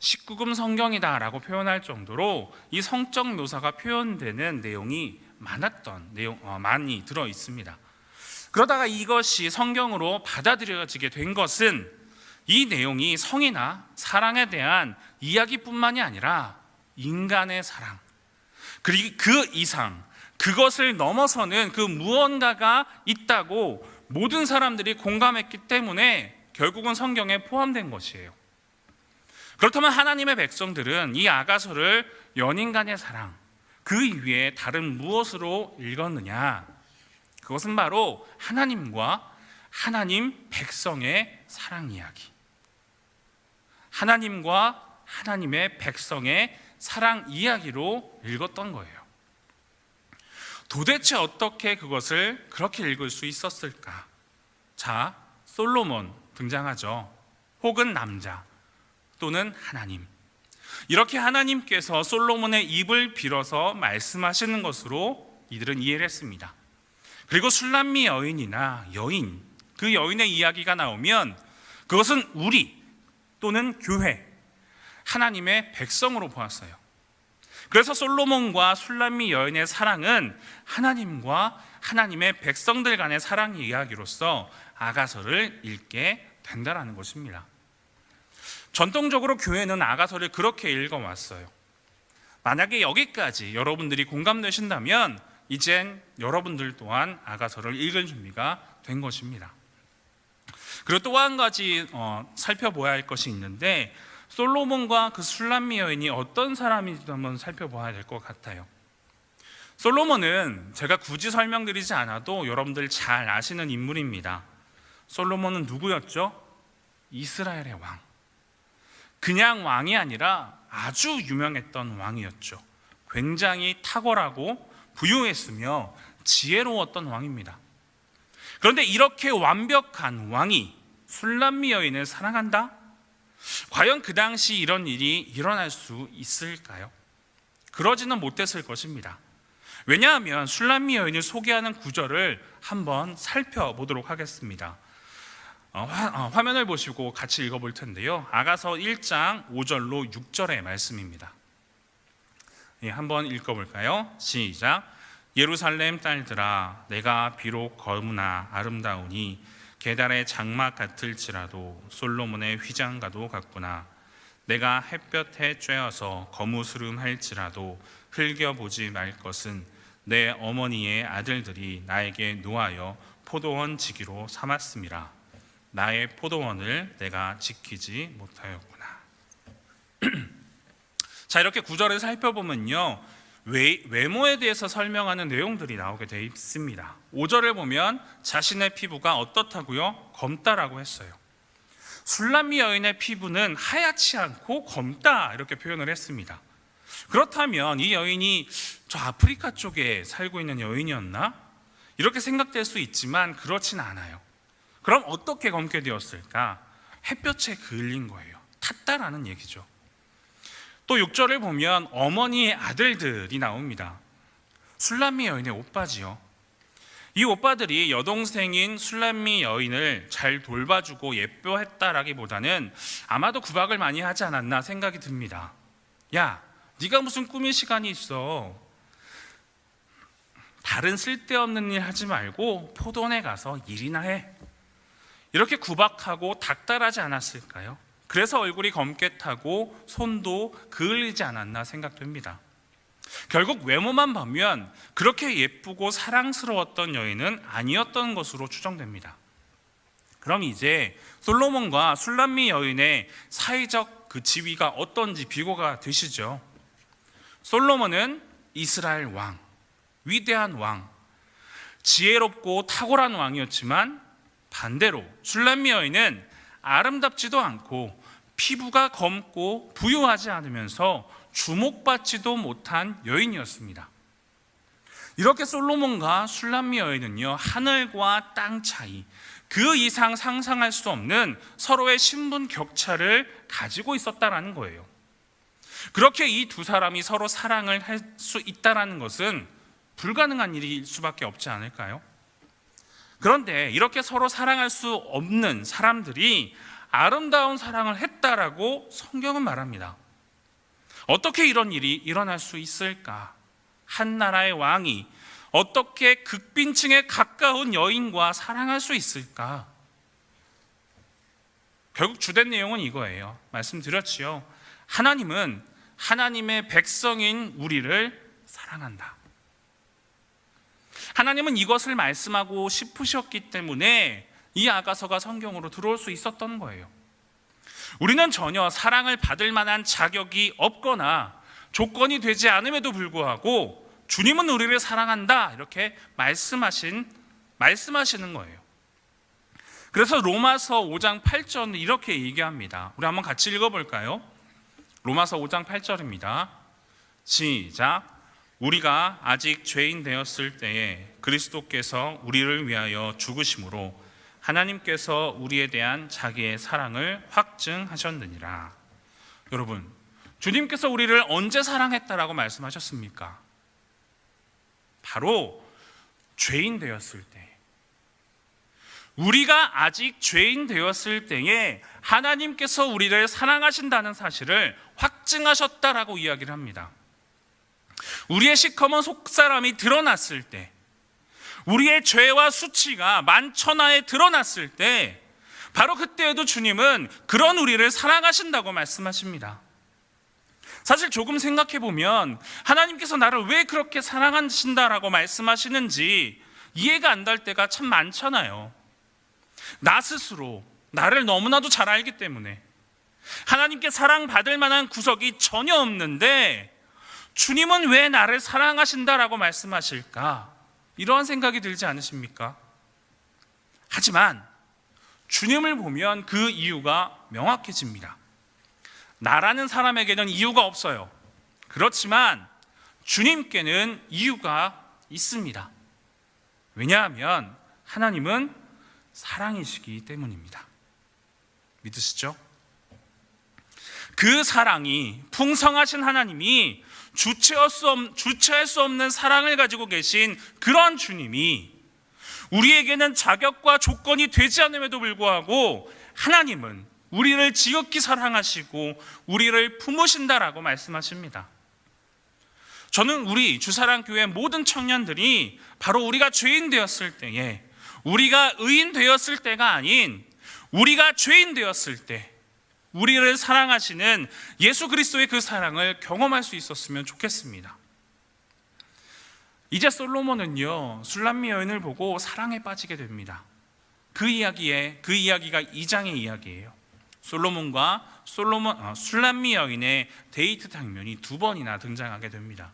Speaker 2: 19금 성경이다라고 표현할 정도로 이 성적 묘사가 표현되는 내용이 많이 들어 있습니다. 그러다가 이것이 성경으로 받아들여지게 된 것은 이 내용이 성이나 사랑에 대한 이야기뿐만이 아니라 인간의 사랑, 그리고 그 이상, 그것을 넘어서는 그 무언가가 있다고 모든 사람들이 공감했기 때문에 결국은 성경에 포함된 것이에요. 그렇다면 하나님의 백성들은 이 아가서를 연인 간의 사랑, 그 이외에 다른 무엇으로 읽었느냐? 그것은 바로 하나님과 하나님 백성의 사랑 이야기. 하나님과 하나님의 백성의 사랑 이야기로 읽었던 거예요. 도대체 어떻게 그것을 그렇게 읽을 수 있었을까? 자, 솔로몬 등장하죠. 혹은 남자 또는 하나님. 이렇게 하나님께서 솔로몬의 입을 빌어서 말씀하시는 것으로 이들은 이해를 했습니다. 그리고 술람미 여인이나 여인, 그 여인의 이야기가 나오면 그것은 우리 또는 교회, 하나님의 백성으로 보았어요. 그래서 솔로몬과 술람미 여인의 사랑은 하나님과 하나님의 백성들 간의 사랑 이야기로서 아가서를 읽게 된다라는 것입니다. 전통적으로 교회는 아가서를 그렇게 읽어왔어요. 만약에 여기까지 여러분들이 공감되신다면 이젠 여러분들 또한 아가서를 읽을 준비가 된 것입니다. 그리고 또 한 가지 살펴봐야 할 것이 있는데, 솔로몬과 그 술람미 여인이 어떤 사람인지도 한번 살펴봐야 될 것 같아요. 솔로몬은 제가 굳이 설명드리지 않아도 여러분들 잘 아시는 인물입니다. 솔로몬은 누구였죠? 이스라엘의 왕. 그냥 왕이 아니라 아주 유명했던 왕이었죠. 굉장히 탁월하고 부유했으며 지혜로웠던 왕입니다. 그런데 이렇게 완벽한 왕이 술람미 여인을 사랑한다? 과연 그 당시 이런 일이 일어날 수 있을까요? 그러지는 못했을 것입니다. 왜냐하면 술람미 여인을 소개하는 구절을 한번 살펴보도록 하겠습니다. 화면을 보시고 같이 읽어볼 텐데요. 아가서 1장 5절로 6절의 말씀입니다. 한번 읽어볼까요? 시작. 예루살렘 딸들아, 내가 비록 거무나 아름다우니 게달의 장막 같을지라도 솔로몬의 휘장과도 같구나. 내가 햇볕에 쬐어서 거무스름할지라도 흘겨보지 말 것은 내 어머니의 아들들이 나에게 노하여 포도원 지기로 삼았음이라. 나의 포도원을 내가 지키지 못하였구나. 자, 이렇게 구절을 살펴보면요, 외모에 대해서 설명하는 내용들이 나오게 되어 있습니다. 5절을 보면 자신의 피부가 어떻다고요? 검다라고 했어요. 술람미 여인의 피부는 하얗지 않고 검다, 이렇게 표현을 했습니다. 그렇다면 이 여인이 저 아프리카 쪽에 살고 있는 여인이었나? 이렇게 생각될 수 있지만 그렇진 않아요. 그럼 어떻게 검게 되었을까? 햇볕에 그을린 거예요. 탔다라는 얘기죠. 또 6절을 보면 어머니의 아들들이 나옵니다. 술람미 여인의 오빠지요. 이 오빠들이 여동생인 술람미 여인을 잘 돌봐주고 예뻐했다라기보다는 아마도 구박을 많이 하지 않았나 생각이 듭니다. 야, 네가 무슨 꾸밀 시간이 있어. 다른 쓸데없는 일 하지 말고 포도원에 가서 일이나 해. 이렇게 구박하고 닥달하지 않았을까요? 그래서 얼굴이 검게 타고 손도 그을리지 않았나 생각됩니다. 결국 외모만 보면 그렇게 예쁘고 사랑스러웠던 여인은 아니었던 것으로 추정됩니다. 그럼 이제 솔로몬과 술람미 여인의 사회적 그 지위가 어떤지 비교가 되시죠? 솔로몬은 이스라엘 왕, 위대한 왕, 지혜롭고 탁월한 왕이었지만 반대로 술람미 여인은 아름답지도 않고 피부가 검고 부유하지 않으면서 주목받지도 못한 여인이었습니다. 이렇게 솔로몬과 술람미 여인은요, 하늘과 땅 차이, 그 이상 상상할 수 없는 서로의 신분 격차를 가지고 있었다라는 거예요. 그렇게 이 두 사람이 서로 사랑을 할 수 있다라는 것은 불가능한 일일 수밖에 없지 않을까요? 그런데 이렇게 서로 사랑할 수 없는 사람들이 아름다운 사랑을 했다라고 성경은 말합니다. 어떻게 이런 일이 일어날 수 있을까? 한 나라의 왕이 어떻게 극빈층에 가까운 여인과 사랑할 수 있을까? 결국 주된 내용은 이거예요. 말씀드렸지요. 하나님은 하나님의 백성인 우리를 사랑한다. 하나님은 이것을 말씀하고 싶으셨기 때문에 이 아가서가 성경으로 들어올 수 있었던 거예요. 우리는 전혀 사랑을 받을 만한 자격이 없거나 조건이 되지 않음에도 불구하고 주님은 우리를 사랑한다, 이렇게 말씀하시는 거예요. 그래서 로마서 5장 8절은 이렇게 얘기합니다. 우리 한번 같이 읽어볼까요? 로마서 5장 8절입니다. 시작. 우리가 아직 죄인 되었을 때에 그리스도께서 우리를 위하여 죽으심으로 하나님께서 우리에 대한 자기의 사랑을 확증하셨느니라. 여러분, 주님께서 우리를 언제 사랑했다라고 말씀하셨습니까? 바로 죄인 되었을 때, 우리가 아직 죄인 되었을 때에 하나님께서 우리를 사랑하신다는 사실을 확증하셨다라고 이야기를 합니다. 우리의 시커먼 속사람이 드러났을 때, 우리의 죄와 수치가 만천하에 드러났을 때, 바로 그때에도 주님은 그런 우리를 사랑하신다고 말씀하십니다. 사실 조금 생각해 보면 하나님께서 나를 왜 그렇게 사랑하신다라고 말씀하시는지 이해가 안 될 때가 참 많잖아요. 나 스스로 나를 너무나도 잘 알기 때문에 하나님께 사랑받을 만한 구석이 전혀 없는데 주님은 왜 나를 사랑하신다라고 말씀하실까? 이러한 생각이 들지 않으십니까? 하지만 주님을 보면 그 이유가 명확해집니다. 나라는 사람에게는 이유가 없어요. 그렇지만 주님께는 이유가 있습니다. 왜냐하면 하나님은 사랑이시기 때문입니다. 믿으시죠? 그 사랑이, 풍성하신 하나님이 주체할 수 없는 사랑을 가지고 계신 그런 주님이 우리에게는 자격과 조건이 되지 않음에도 불구하고 하나님은 우리를 지극히 사랑하시고 우리를 품으신다라고 말씀하십니다. 저는 우리 주사랑교회 모든 청년들이 바로 우리가 죄인 되었을 때에, 우리가 의인 되었을 때가 아닌 우리가 죄인 되었을 때 우리를 사랑하시는 예수 그리스도의 그 사랑을 경험할 수 있었으면 좋겠습니다. 이제 솔로몬은요, 술람미 여인을 보고 사랑에 빠지게 됩니다. 그 이야기가 2장의 이야기예요. 솔로몬과 술람미 여인의 데이트 장면이 2번이나 등장하게 됩니다.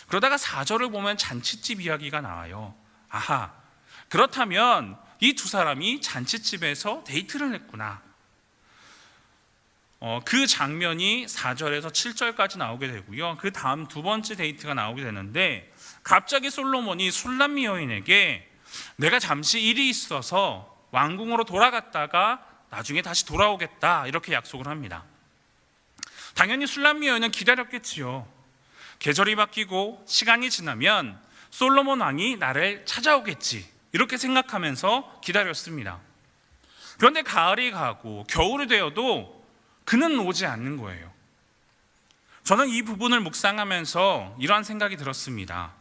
Speaker 2: 그러다가 4절을 보면 잔치집 이야기가 나와요. 아하, 그렇다면 이 두 사람이 잔치집에서 데이트를 했구나. 그 장면이 4절에서 7절까지 나오게 되고요. 그 다음 2번째 데이트가 나오게 되는데 갑자기 솔로몬이 술람미 여인에게 내가 잠시 일이 있어서 왕궁으로 돌아갔다가 나중에 다시 돌아오겠다 이렇게 약속을 합니다. 당연히 술람미 여인은 기다렸겠지요. 계절이 바뀌고 시간이 지나면 솔로몬 왕이 나를 찾아오겠지 이렇게 생각하면서 기다렸습니다. 그런데 가을이 가고 겨울이 되어도 그는 오지 않는 거예요. 저는 이 부분을 묵상하면서 이러한 생각이 들었습니다.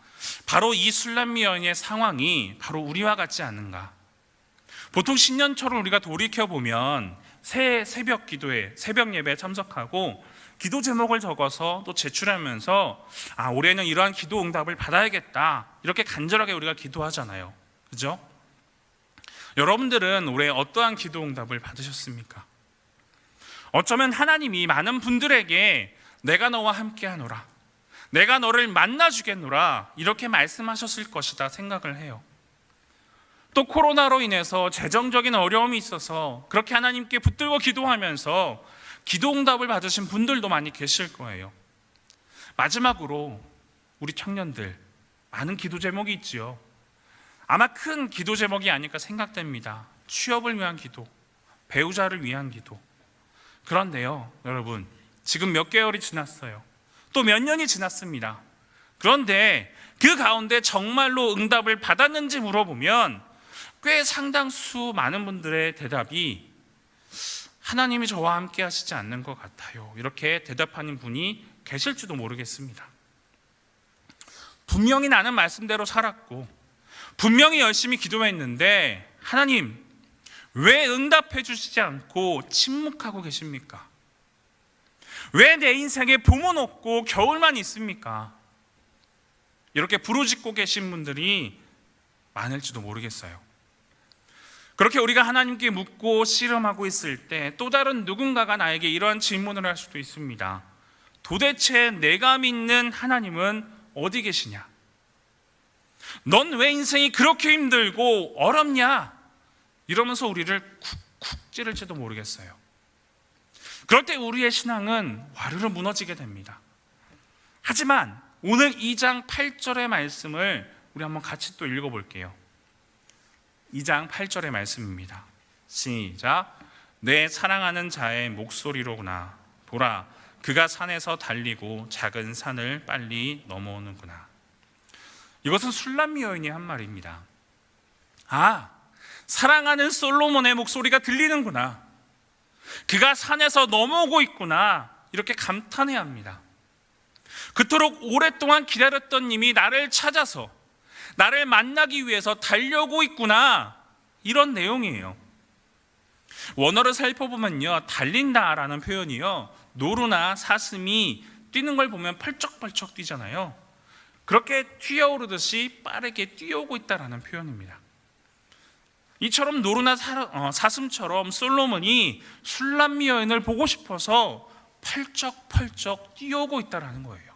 Speaker 2: 바로 이 술람미 여인의 상황이 바로 우리와 같지 않은가. 보통 신년초를 우리가 돌이켜보면 새벽 기도에, 새벽 예배에 참석하고 기도 제목을 적어서 또 제출하면서 올해는 이러한 기도 응답을 받아야겠다 이렇게 간절하게 우리가 기도하잖아요. 그죠? 여러분들은 올해 어떠한 기도 응답을 받으셨습니까? 어쩌면 하나님이 많은 분들에게 내가 너와 함께 하노라, 내가 너를 만나주겠노라 이렇게 말씀하셨을 것이다 생각을 해요. 또 코로나로 인해서 재정적인 어려움이 있어서 그렇게 하나님께 붙들고 기도하면서 기도응답을 받으신 분들도 많이 계실 거예요. 마지막으로 우리 청년들 많은 기도 제목이 있지요. 아마 큰 기도 제목이 아닐까 생각됩니다. 취업을 위한 기도, 배우자를 위한 기도. 그런데요, 여러분, 지금 몇 개월이 지났어요. 또 몇 년이 지났습니다. 그런데 그 가운데 정말로 응답을 받았는지 물어보면 꽤 상당수 많은 분들의 대답이 하나님이 저와 함께 하시지 않는 것 같아요. 이렇게 대답하는 분이 계실지도 모르겠습니다. 분명히 나는 말씀대로 살았고 분명히 열심히 기도했는데 하나님 왜 응답해 주시지 않고 침묵하고 계십니까? 왜 내 인생에 봄은 없고 겨울만 있습니까? 이렇게 부르짖고 계신 분들이 많을지도 모르겠어요. 그렇게 우리가 하나님께 묻고 씨름하고 있을 때 또 다른 누군가가 나에게 이러한 질문을 할 수도 있습니다. 도대체 내가 믿는 하나님은 어디 계시냐? 넌 왜 인생이 그렇게 힘들고 어렵냐? 이러면서 우리를 쿡쿡 찌를지도 모르겠어요. 그럴 때 우리의 신앙은 와르르 무너지게 됩니다. 하지만 오늘 2장 8절의 말씀을 우리 한번 같이 또 읽어볼게요. 2장 8절의 말씀입니다. 시작. 내 사랑하는 자의 목소리로구나. 보라, 그가 산에서 달리고 작은 산을 빨리 넘어오는구나. 이것은 술람미 여인이 한 말입니다. 사랑하는 솔로몬의 목소리가 들리는구나. 그가 산에서 넘어오고 있구나. 이렇게 감탄해야 합니다. 그토록 오랫동안 기다렸던 님이 나를 찾아서 나를 만나기 위해서 달려오고 있구나. 이런 내용이에요. 원어를 살펴보면요, 달린다라는 표현이요, 노루나 사슴이 뛰는 걸 보면 펄쩍펄쩍 뛰잖아요. 그렇게 뛰어오르듯이 빠르게 뛰어오고 있다라는 표현입니다. 이처럼 노루나 사슴처럼 솔로몬이 술람미 여인을 보고 싶어서 펄쩍펄쩍 뛰어오고 있다라는 거예요.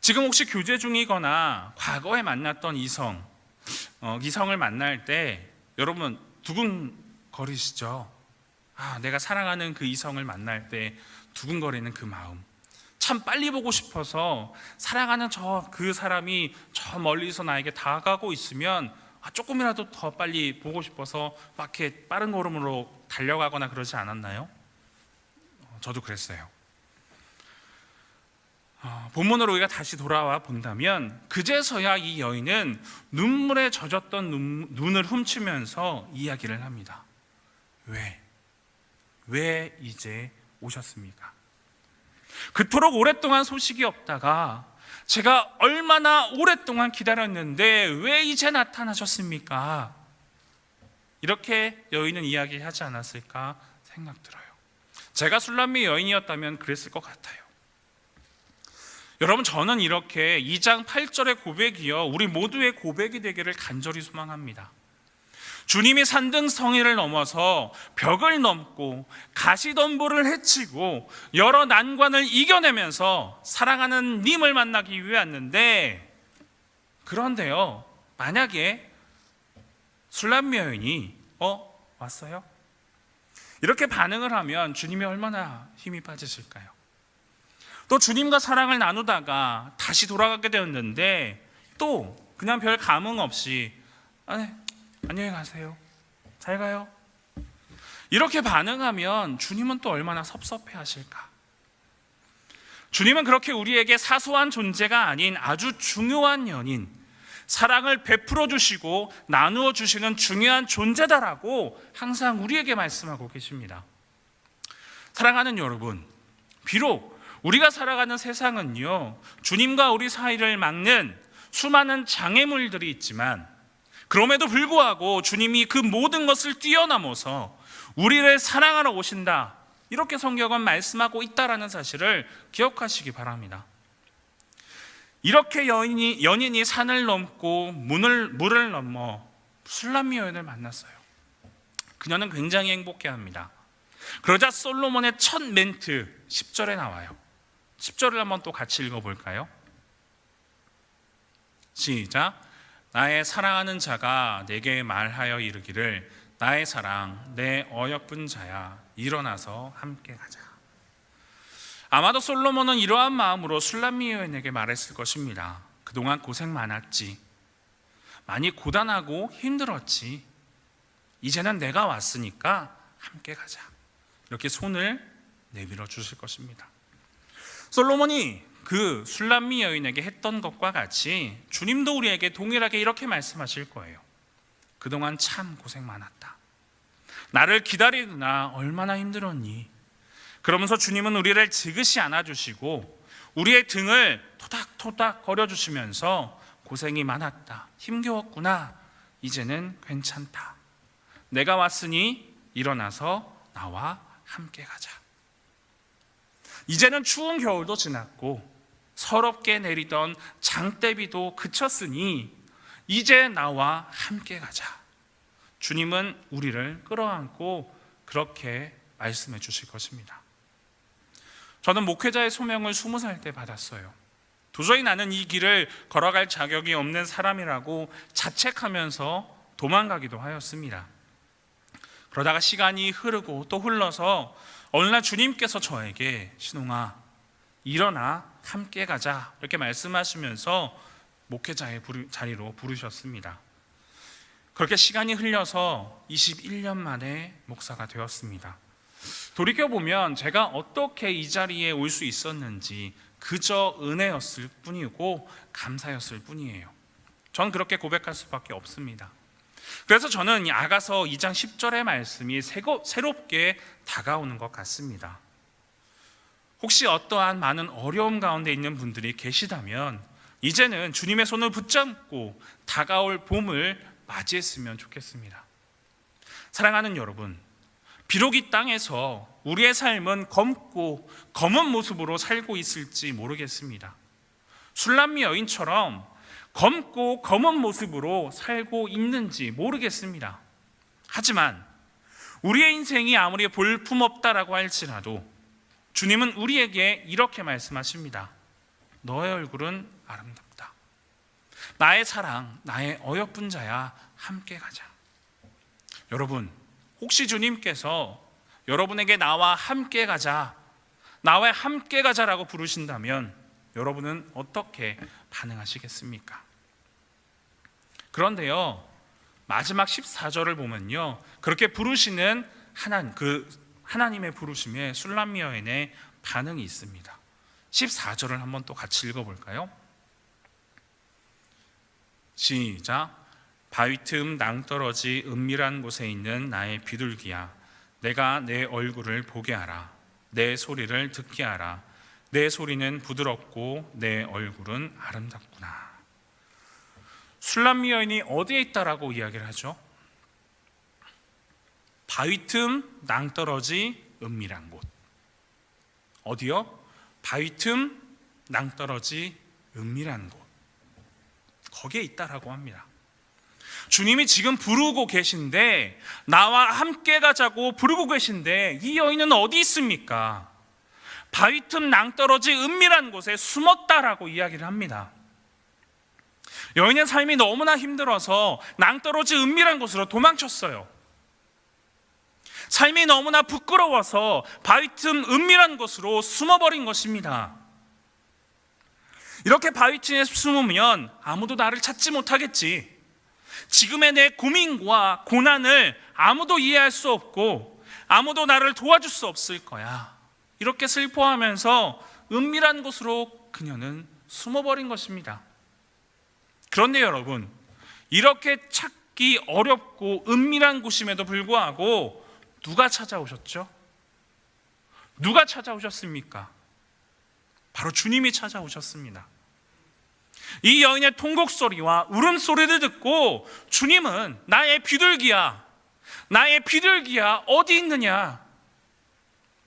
Speaker 2: 지금 혹시 교제 중이거나 과거에 만났던 이성을 만날 때 여러분 두근거리시죠? 내가 사랑하는 그 이성을 만날 때 두근거리는 그 마음, 참 빨리 보고 싶어서 사랑하는 그 사람이 저 멀리서 나에게 다가가고 있으면 조금이라도 더 빨리 보고 싶어서 막 이렇게 빠른 걸음으로 달려가거나 그러지 않았나요? 저도 그랬어요. 본문으로 우리가 다시 돌아와 본다면 그제서야 이 여인은 눈물에 젖었던 눈을 훔치면서 이야기를 합니다. 왜 이제 오셨습니까? 그토록 오랫동안 소식이 없다가 제가 얼마나 오랫동안 기다렸는데 왜 이제 나타나셨습니까? 이렇게 여인은 이야기하지 않았을까 생각 들어요. 제가 술람미 여인이었다면 그랬을 것 같아요. 여러분, 저는 이렇게 2장 8절의 고백이요, 우리 모두의 고백이 되기를 간절히 소망합니다. 주님이 산등성이를 넘어서 벽을 넘고 가시덤불을 헤치고 여러 난관을 이겨내면서 사랑하는 님을 만나기 위해 왔는데, 그런데요, 만약에 술람미 여인이 왔어요? 이렇게 반응을 하면 주님이 얼마나 힘이 빠지실까요? 또 주님과 사랑을 나누다가 다시 돌아가게 되었는데 또 그냥 별 감흥 없이 안녕히 가세요, 잘 가요, 이렇게 반응하면 주님은 또 얼마나 섭섭해 하실까? 주님은 그렇게 우리에게 사소한 존재가 아닌 아주 중요한 연인, 사랑을 베풀어 주시고 나누어 주시는 중요한 존재다라고 항상 우리에게 말씀하고 계십니다. 사랑하는 여러분, 비록 우리가 살아가는 세상은요, 주님과 우리 사이를 막는 수많은 장애물들이 있지만 그럼에도 불구하고 주님이 그 모든 것을 뛰어넘어서 우리를 사랑하러 오신다, 이렇게 성경은 말씀하고 있다라는 사실을 기억하시기 바랍니다. 이렇게 연인이 산을 넘고 물을 넘어 술람미 여인을 만났어요. 그녀는 굉장히 행복해합니다. 그러자 솔로몬의 첫 멘트 10절에 나와요. 10절을 한번 또 같이 읽어볼까요? 시작. 나의 사랑하는 자가 내게 말하여 이르기를 나의 사랑 내 어여쁜 자야 일어나서 함께 가자. 아마도 솔로몬은 이러한 마음으로 술람미 여인에게 말했을 것입니다. 그동안 고생 많았지, 많이 고단하고 힘들었지, 이제는 내가 왔으니까 함께 가자, 이렇게 손을 내밀어 주실 것입니다. 솔로몬이 그 술람미 여인에게 했던 것과 같이 주님도 우리에게 동일하게 이렇게 말씀하실 거예요. 그동안 참 고생 많았다, 나를 기다리느라 얼마나 힘들었니? 그러면서 주님은 우리를 지그시 안아주시고 우리의 등을 토닥토닥 거려주시면서 고생이 많았다, 힘겨웠구나, 이제는 괜찮다, 내가 왔으니 일어나서 나와 함께 가자. 이제는 추운 겨울도 지났고 서럽게 내리던 장대비도 그쳤으니 이제 나와 함께 가자. 주님은 우리를 끌어안고 그렇게 말씀해 주실 것입니다. 저는 목회자의 소명을 20살 때 받았어요. 도저히 나는 이 길을 걸어갈 자격이 없는 사람이라고 자책하면서 도망가기도 하였습니다. 그러다가 시간이 흐르고 또 흘러서 어느 날 주님께서 저에게 신홍아 일어나 함께 가자, 이렇게 말씀하시면서 목회자의 자리로 부르셨습니다. 그렇게 시간이 흘려서 21년 만에 목사가 되었습니다. 돌이켜보면 제가 어떻게 이 자리에 올 수 있었는지 그저 은혜였을 뿐이고 감사였을 뿐이에요. 전 그렇게 고백할 수밖에 없습니다. 그래서 저는 아가서 2장 10절의 말씀이 새롭게 다가오는 것 같습니다. 혹시 어떠한 많은 어려움 가운데 있는 분들이 계시다면 이제는 주님의 손을 붙잡고 다가올 봄을 맞이했으면 좋겠습니다. 사랑하는 여러분, 비록 이 땅에서 우리의 삶은 검고 검은 모습으로 살고 있을지 모르겠습니다. 술람미 여인처럼 검고 검은 모습으로 살고 있는지 모르겠습니다. 하지만 우리의 인생이 아무리 볼품없다라고 할지라도 주님은 우리에게 이렇게 말씀하십니다. 너의 얼굴은 아름답다. 나의 사랑, 나의 어여쁜 자야, 함께 가자. 여러분, 혹시 주님께서 여러분에게 나와 함께 가자, 나와 함께 가자라고 부르신다면 여러분은 어떻게 반응하시겠습니까? 그런데요, 마지막 14절을 보면요, 그렇게 부르시는 하나님의 부르심에 술람미 여인의 반응이 있습니다. 14절을 한번 또 같이 읽어볼까요? 시작. 바위 틈 낭떠러지 은밀한 곳에 있는 나의 비둘기야, 내가 내 얼굴을 보게 하라. 내 소리를 듣게 하라. 내 소리는 부드럽고 내 얼굴은 아름답구나. 술람미 여인이 어디에 있다라고 이야기를 하죠? 바위 틈 낭떠러지 은밀한 곳. 어디요? 바위 틈 낭떠러지 은밀한 곳. 거기에 있다라고 합니다. 주님이 지금 부르고 계신데, 나와 함께 가자고 부르고 계신데 이 여인은 어디 있습니까? 바위 틈 낭떠러지 은밀한 곳에 숨었다라고 이야기를 합니다. 여인의 삶이 너무나 힘들어서 낭떠러지 은밀한 곳으로 도망쳤어요. 삶이 너무나 부끄러워서 바위 틈 은밀한 곳으로 숨어버린 것입니다. 이렇게 바위 틈에 숨으면 아무도 나를 찾지 못하겠지. 지금의 내 고민과 고난을 아무도 이해할 수 없고 아무도 나를 도와줄 수 없을 거야. 이렇게 슬퍼하면서 은밀한 곳으로 그녀는 숨어버린 것입니다. 그런데 여러분, 이렇게 찾기 어렵고 은밀한 곳임에도 불구하고 누가 찾아오셨죠? 누가 찾아오셨습니까? 바로 주님이 찾아오셨습니다. 이 여인의 통곡소리와 울음소리를 듣고 주님은 나의 비둘기야, 나의 비둘기야, 어디 있느냐?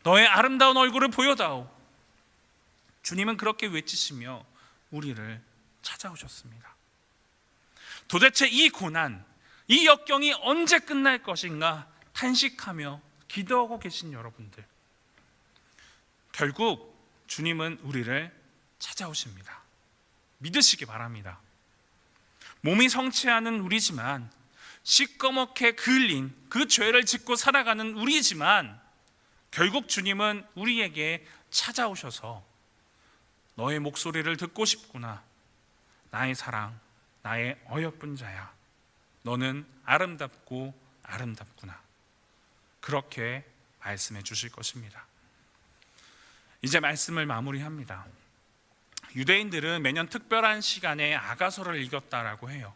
Speaker 2: 너의 아름다운 얼굴을 보여다오. 주님은 그렇게 외치시며 우리를 찾아오셨습니다. 도대체 이 고난, 이 역경이 언제 끝날 것인가 탄식하며 기도하고 계신 여러분들, 결국 주님은 우리를 찾아오십니다. 믿으시기 바랍니다. 몸이 성취하는 우리지만, 시꺼멓게 그을린 그 죄를 짓고 살아가는 우리지만, 결국 주님은 우리에게 찾아오셔서 너의 목소리를 듣고 싶구나. 나의 사랑, 나의 어여쁜 자야. 너는 아름답고 아름답구나. 그렇게 말씀해 주실 것입니다. 이제 말씀을 마무리합니다. 유대인들은 매년 특별한 시간에 아가서를 읽었다라고 해요.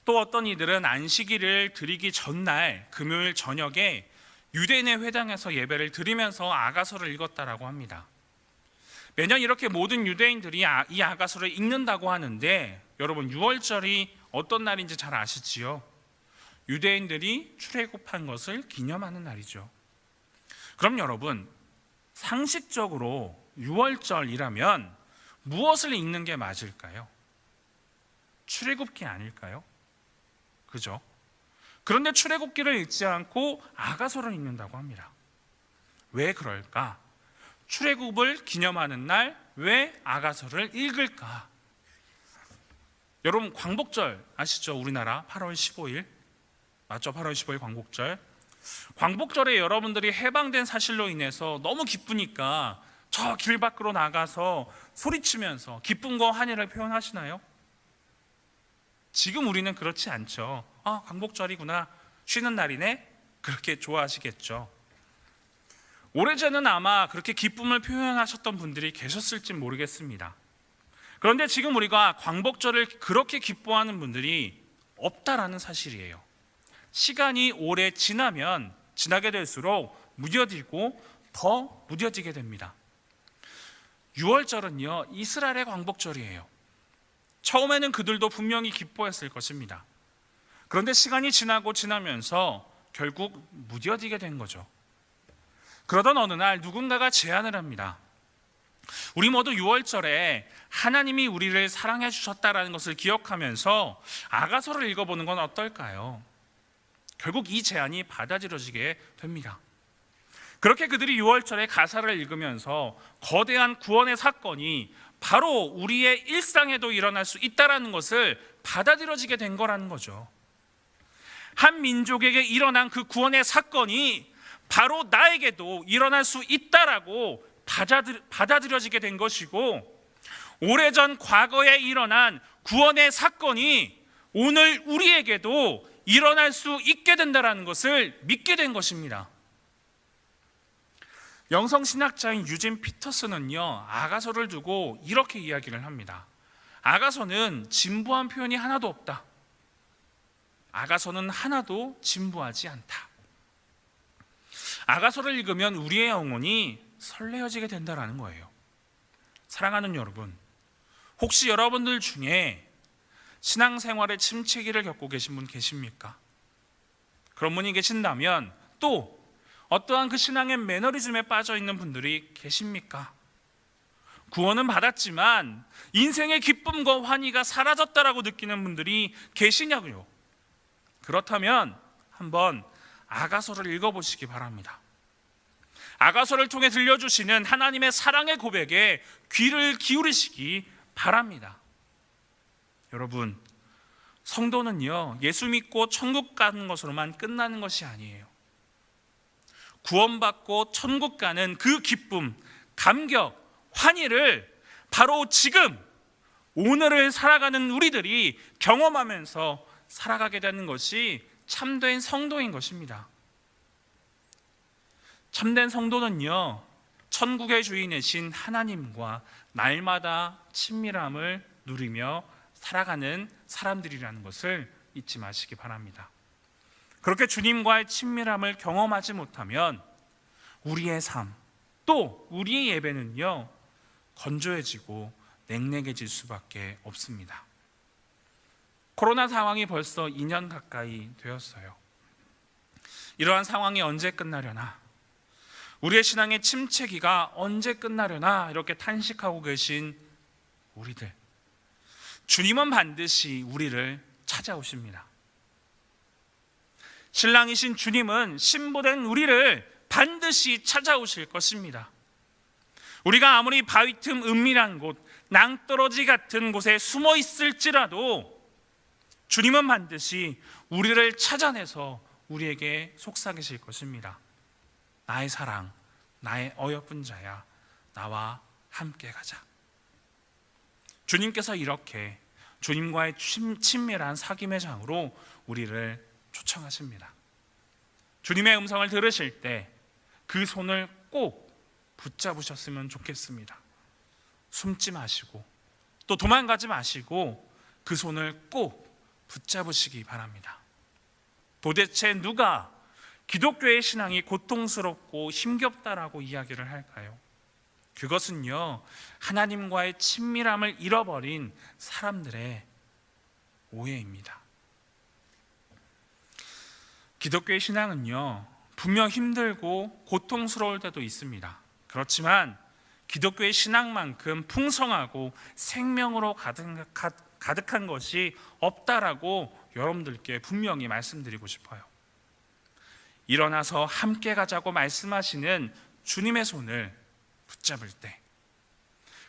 Speaker 2: 또 어떤 이들은 안식일을 드리기 전날 금요일 저녁에 유대인의 회당에서 예배를 드리면서 아가서를 읽었다라고 합니다. 매년 이렇게 모든 유대인들이 이 아가서를 읽는다고 하는데, 여러분, 6월절이 어떤 날인지 잘 아시지요? 유대인들이 출애굽한 것을 기념하는 날이죠. 그럼 여러분, 상식적으로 6월절이라면 무엇을 읽는 게 맞을까요? 출애굽기 아닐까요? 그죠? 그런데 출애굽기를 읽지 않고 아가서를 읽는다고 합니다. 왜 그럴까? 출애굽을 기념하는 날 왜 아가서를 읽을까? 여러분, 광복절 아시죠? 우리나라 8월 15일 맞죠? 8월 15일 광복절. 광복절에 여러분들이 해방된 사실로 인해서 너무 기쁘니까 저 길 밖으로 나가서 소리치면서 기쁨과 환희를 표현하시나요? 지금 우리는 그렇지 않죠. 광복절이구나, 쉬는 날이네, 그렇게 좋아하시겠죠. 오래전에는 아마 그렇게 기쁨을 표현하셨던 분들이 계셨을지 모르겠습니다. 그런데 지금 우리가 광복절을 그렇게 기뻐하는 분들이 없다라는 사실이에요. 시간이 오래 지나게 될수록 무뎌지고 더 무뎌지게 됩니다. 6월절은요, 이스라엘의 광복절이에요. 처음에는 그들도 분명히 기뻐했을 것입니다. 그런데 시간이 지나면서 결국 무뎌지게 된 거죠. 그러던 어느 날 누군가가 제안을 합니다. 우리 모두 6월절에 하나님이 우리를 사랑해 주셨다라는 것을 기억하면서 아가서를 읽어보는 건 어떨까요? 결국 이 제안이 받아들여지게 됩니다. 그렇게 그들이 6월절에 가사를 읽으면서 거대한 구원의 사건이 바로 우리의 일상에도 일어날 수 있다는 것을 받아들여지게 된 거라는 거죠. 한 민족에게 일어난 그 구원의 사건이 바로 나에게도 일어날 수 있다라고 받아들여지게 된 것이고, 오래전 과거에 일어난 구원의 사건이 오늘 우리에게도 일어날 수 있게 된다는 것을 믿게 된 것입니다. 영성신학자인 유진 피터슨은요, 아가서를 두고 이렇게 이야기를 합니다. 아가서는 진부한 표현이 하나도 없다. 아가서는 하나도 진부하지 않다. 아가서를 읽으면 우리의 영혼이 설레어지게 된다는 거예요. 사랑하는 여러분, 혹시 여러분들 중에 신앙생활의 침체기를 겪고 계신 분 계십니까? 그런 분이 계신다면 또 어떠한 그 신앙의 매너리즘에 빠져 있는 분들이 계십니까? 구원은 받았지만 인생의 기쁨과 환희가 사라졌다라고 느끼는 분들이 계시냐고요? 그렇다면 한번 아가서를 읽어보시기 바랍니다. 아가서를 통해 들려주시는 하나님의 사랑의 고백에 귀를 기울이시기 바랍니다. 여러분, 성도는요, 예수 믿고 천국 가는 것으로만 끝나는 것이 아니에요. 구원받고 천국 가는 그 기쁨, 감격, 환희를 바로 지금 오늘을 살아가는 우리들이 경험하면서 살아가게 되는 것이 참된 성도인 것입니다. 참된 성도는요, 천국의 주인이신 하나님과 날마다 친밀함을 누리며 살아가는 사람들이라는 것을 잊지 마시기 바랍니다. 그렇게 주님과의 친밀함을 경험하지 못하면 우리의 삶, 또 우리의 예배는요, 건조해지고 냉랭해질 수밖에 없습니다. 코로나 상황이 벌써 2년 가까이 되었어요. 이러한 상황이 언제 끝나려나, 우리의 신앙의 침체기가 언제 끝나려나 이렇게 탄식하고 계신 우리들, 주님은 반드시 우리를 찾아오십니다. 신랑이신 주님은 신부된 우리를 반드시 찾아오실 것입니다. 우리가 아무리 바위 틈 은밀한 곳, 낭떠러지 같은 곳에 숨어 있을지라도 주님은 반드시 우리를 찾아내서 우리에게 속삭이실 것입니다. 나의 사랑, 나의 어여쁜 자야, 나와 함께 가자. 주님께서 이렇게 주님과의 친밀한 사귐의 장으로 우리를 초청하십니다. 주님의 음성을 들으실 때 그 손을 꼭 붙잡으셨으면 좋겠습니다. 숨지 마시고 또 도망가지 마시고 그 손을 꼭 붙잡으시기 바랍니다. 도대체 누가 기독교의 신앙이 고통스럽고 힘겹다라고 이야기를 할까요? 그것은요, 하나님과의 친밀함을 잃어버린 사람들의 오해입니다. 기독교의 신앙은요, 분명 힘들고 고통스러울 때도 있습니다. 그렇지만 기독교의 신앙만큼 풍성하고 생명으로 가득한 것이 없다라고 여러분들께 분명히 말씀드리고 싶어요. 일어나서 함께 가자고 말씀하시는 주님의 손을 붙잡을 때,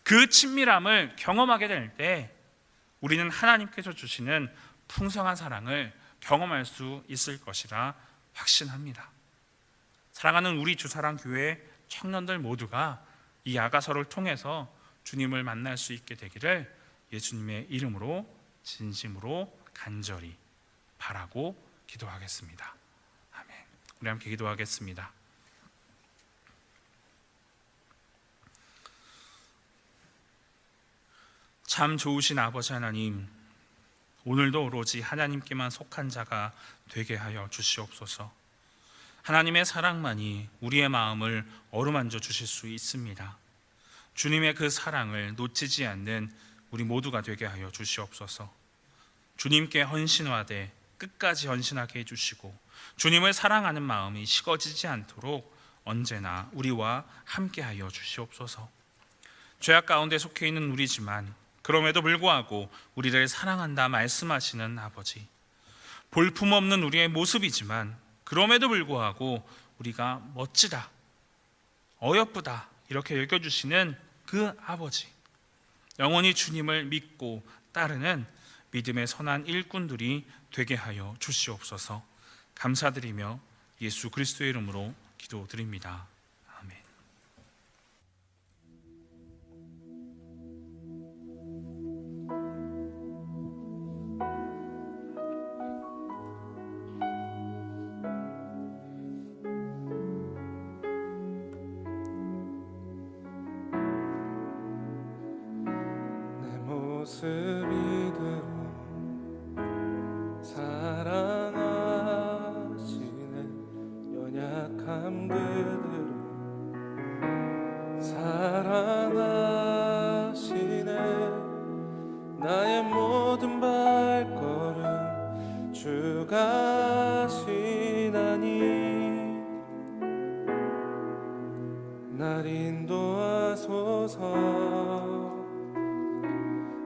Speaker 2: 그 친밀함을 경험하게 될 때 우리는 하나님께서 주시는 풍성한 사랑을 경험할 수 있을 것이라 확신합니다. 사랑하는 우리 주사랑교회 청년들 모두가 이 아가서를 통해서 주님을 만날 수 있게 되기를 예수님의 이름으로 진심으로 간절히 바라고 기도하겠습니다. 아멘. 우리 함께 기도하겠습니다. 참 좋으신 아버지 하나님, 오늘도 오로지 하나님께만 속한 자가 되게 하여 주시옵소서. 하나님의 사랑만이 우리의 마음을 어루만져 주실 수 있습니다. 주님의 그 사랑을 놓치지 않는 우리 모두가 되게 하여 주시옵소서. 주님께 헌신하되 끝까지 헌신하게 해주시고 주님을 사랑하는 마음이 식어지지 않도록 언제나 우리와 함께하여 주시옵소서. 죄악 가운데 속해 있는 우리지만 그럼에도 불구하고 우리를 사랑한다 말씀하시는 아버지, 볼품없는 우리의 모습이지만 그럼에도 불구하고 우리가 멋지다, 어여쁘다 이렇게 여겨주시는 그 아버지, 영원히 주님을 믿고 따르는 믿음의 선한 일꾼들이 되게 하여 주시옵소서. 감사드리며 예수 그리스도의 이름으로 기도드립니다. 아멘.
Speaker 3: 내 모습 이대로 사랑하시네. 연약함 그대로 사랑하시네. 나의 모든 발걸음 주가 하시나니 날 인도하소서.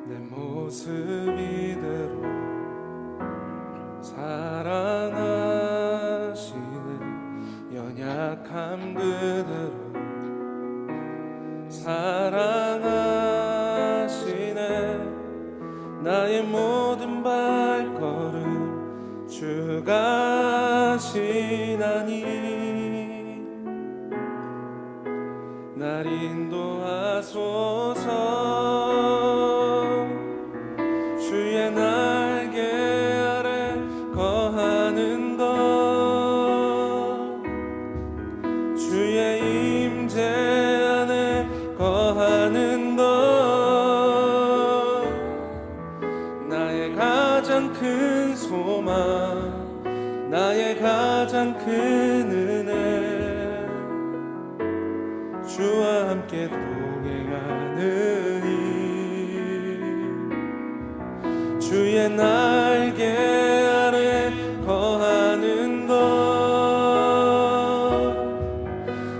Speaker 3: 내 모습 이대로 사랑하시네. 연약함 그대로 사랑하시네. 나의 모든 발걸음 주가 하시나니 날 인도하소서. 주의 날개 아래 거하는 것, 주의 임재 안에 거하는 것, 나의 가장 큰 소망, 나의 가장 큰 은혜, 주와 함께 동행하느니 주의 날개 아래 거하는 것,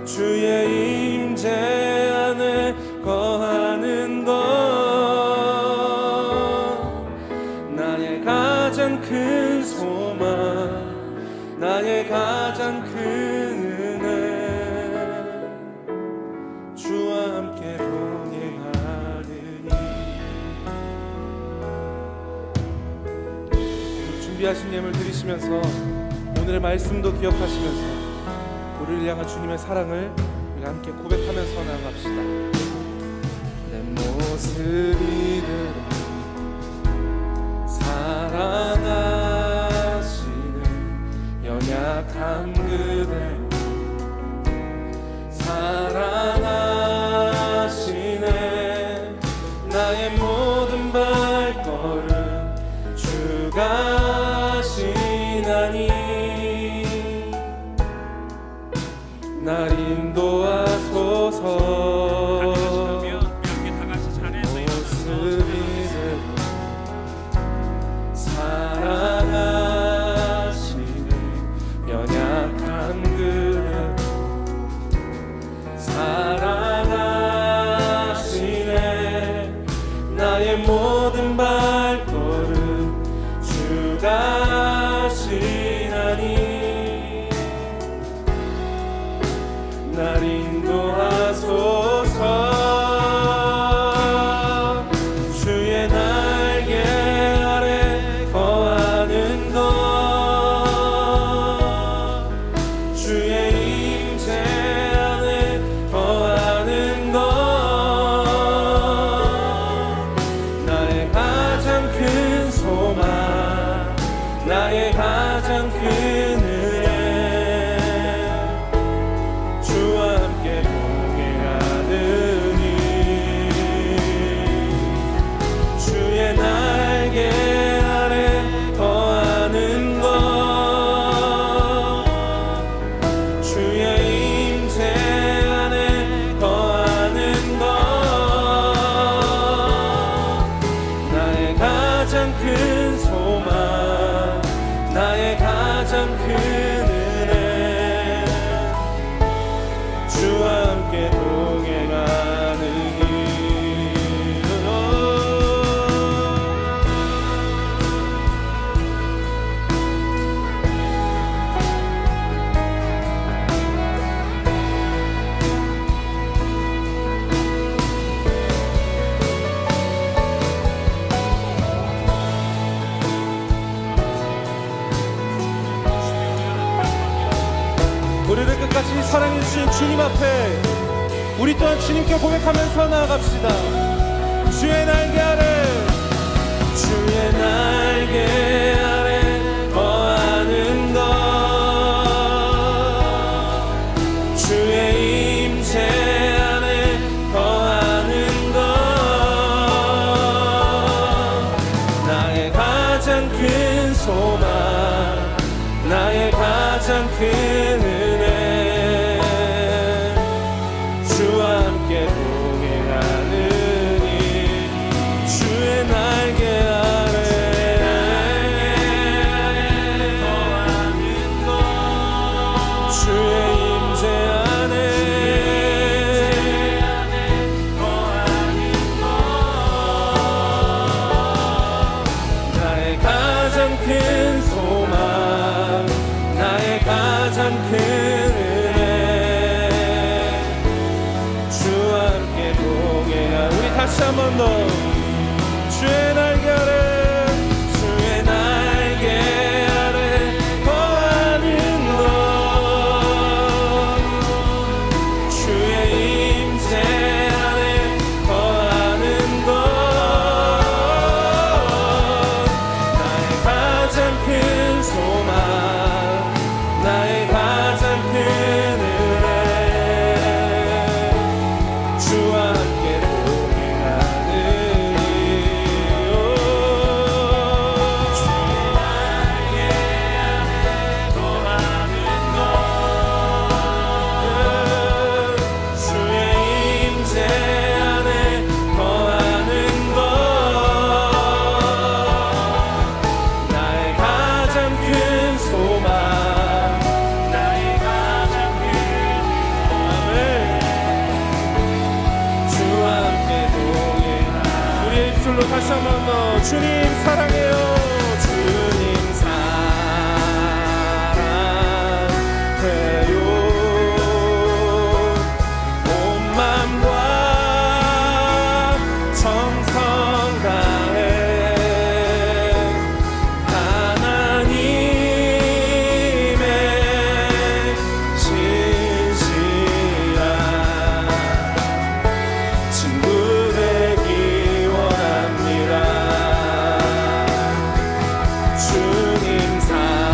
Speaker 3: 주의 임재 안에 거하는 것, 나의 가장 큰 소망, 나의 가장 큰 은혜, 주와 함께 동행하느니. 준비하신 예물 드리시면서 오늘의 말씀도 기억하시면서 우리를 향한 주님의 사랑을 우리가 함께 고백하면서 나아갑시다. 내 모습 이대로 사랑하시네. 연약함 그대로 사랑하시네. 나의 모든 발걸음 주가 하시나니 날 인도하소서. 모습 이대로 사랑하시네. 연약함 그대로 사랑하시네. 나의 모든 발걸음 주가 하시나니 날 인도하소서. 주의 날개 아래 거하는 것, 주의 임재 안에 거하는 것, 나의 가장 큰 소망, 나의 가장 큰 은혜, 주와 함께 동행하느니 주의 날개 아래 거하는 것, 주의 임재 안에 거하는 것, 나의 가장 큰 소망, 끝까지 사랑해 주신 주님 앞에 우리 또한 주님께 고백하면서 나아갑시다. 주의 날개 아래, 주의 날개 아래 거하는 것, 주의 임재 안에 거하는 것, 나의 가장 큰 소망, 나의 가장 큰 은혜, 주와 함께 동행하느니 주의 날개 아래 거하는 것, 주의 임재 안에 거하는 것, 나의 가장 큰 소망, 나의 가장 큰 은혜, 주와 함께 동행하. 우리 다시 한 번 더. 주의 날개 아래, 주의 날개 아래 거하는 것, 주의 임재 안에 거하는 것, 나의 가장 큰 소망, 나의 가장 큰 은혜, 주와 함께 동행하느니 주의 날개 아래 거하는 것, 주의 임재 안에 거하는 것, 나의 가장 큰 소망, 나의 가장 큰 마음을 주와 함께 동행하. 우리의 입술로 다시 한 번 더 주님 사랑해요, 주님 사랑해요, 온 마음과 정성 다해 하나님의 진실한 친구 되기 원합니다. 주님 사랑해요,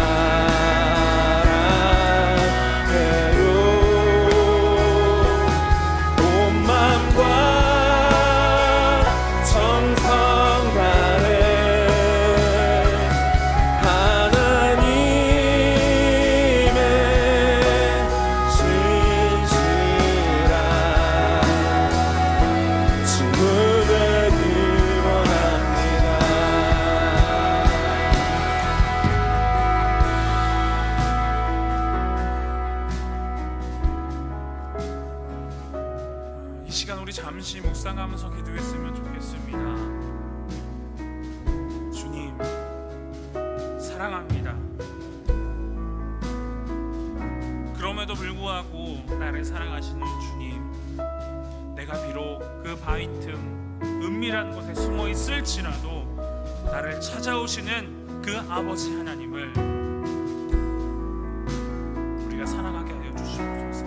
Speaker 3: 온 마음과 정성 다해 하나님의 진실한 친구 되기 원합니다.
Speaker 2: 이 시간 우리 잠시 묵상하면서 기도했으면 좋겠습니다. 주님 사랑합니다. 그럼에도 불구하고 나를 사랑하시는 주님, 내가 비록 그 바위 틈 은밀한 곳에 숨어 있을지라도 나를 찾아오시는 그 아버지 하나님을 우리가 사랑하게 하여 주시옵소서.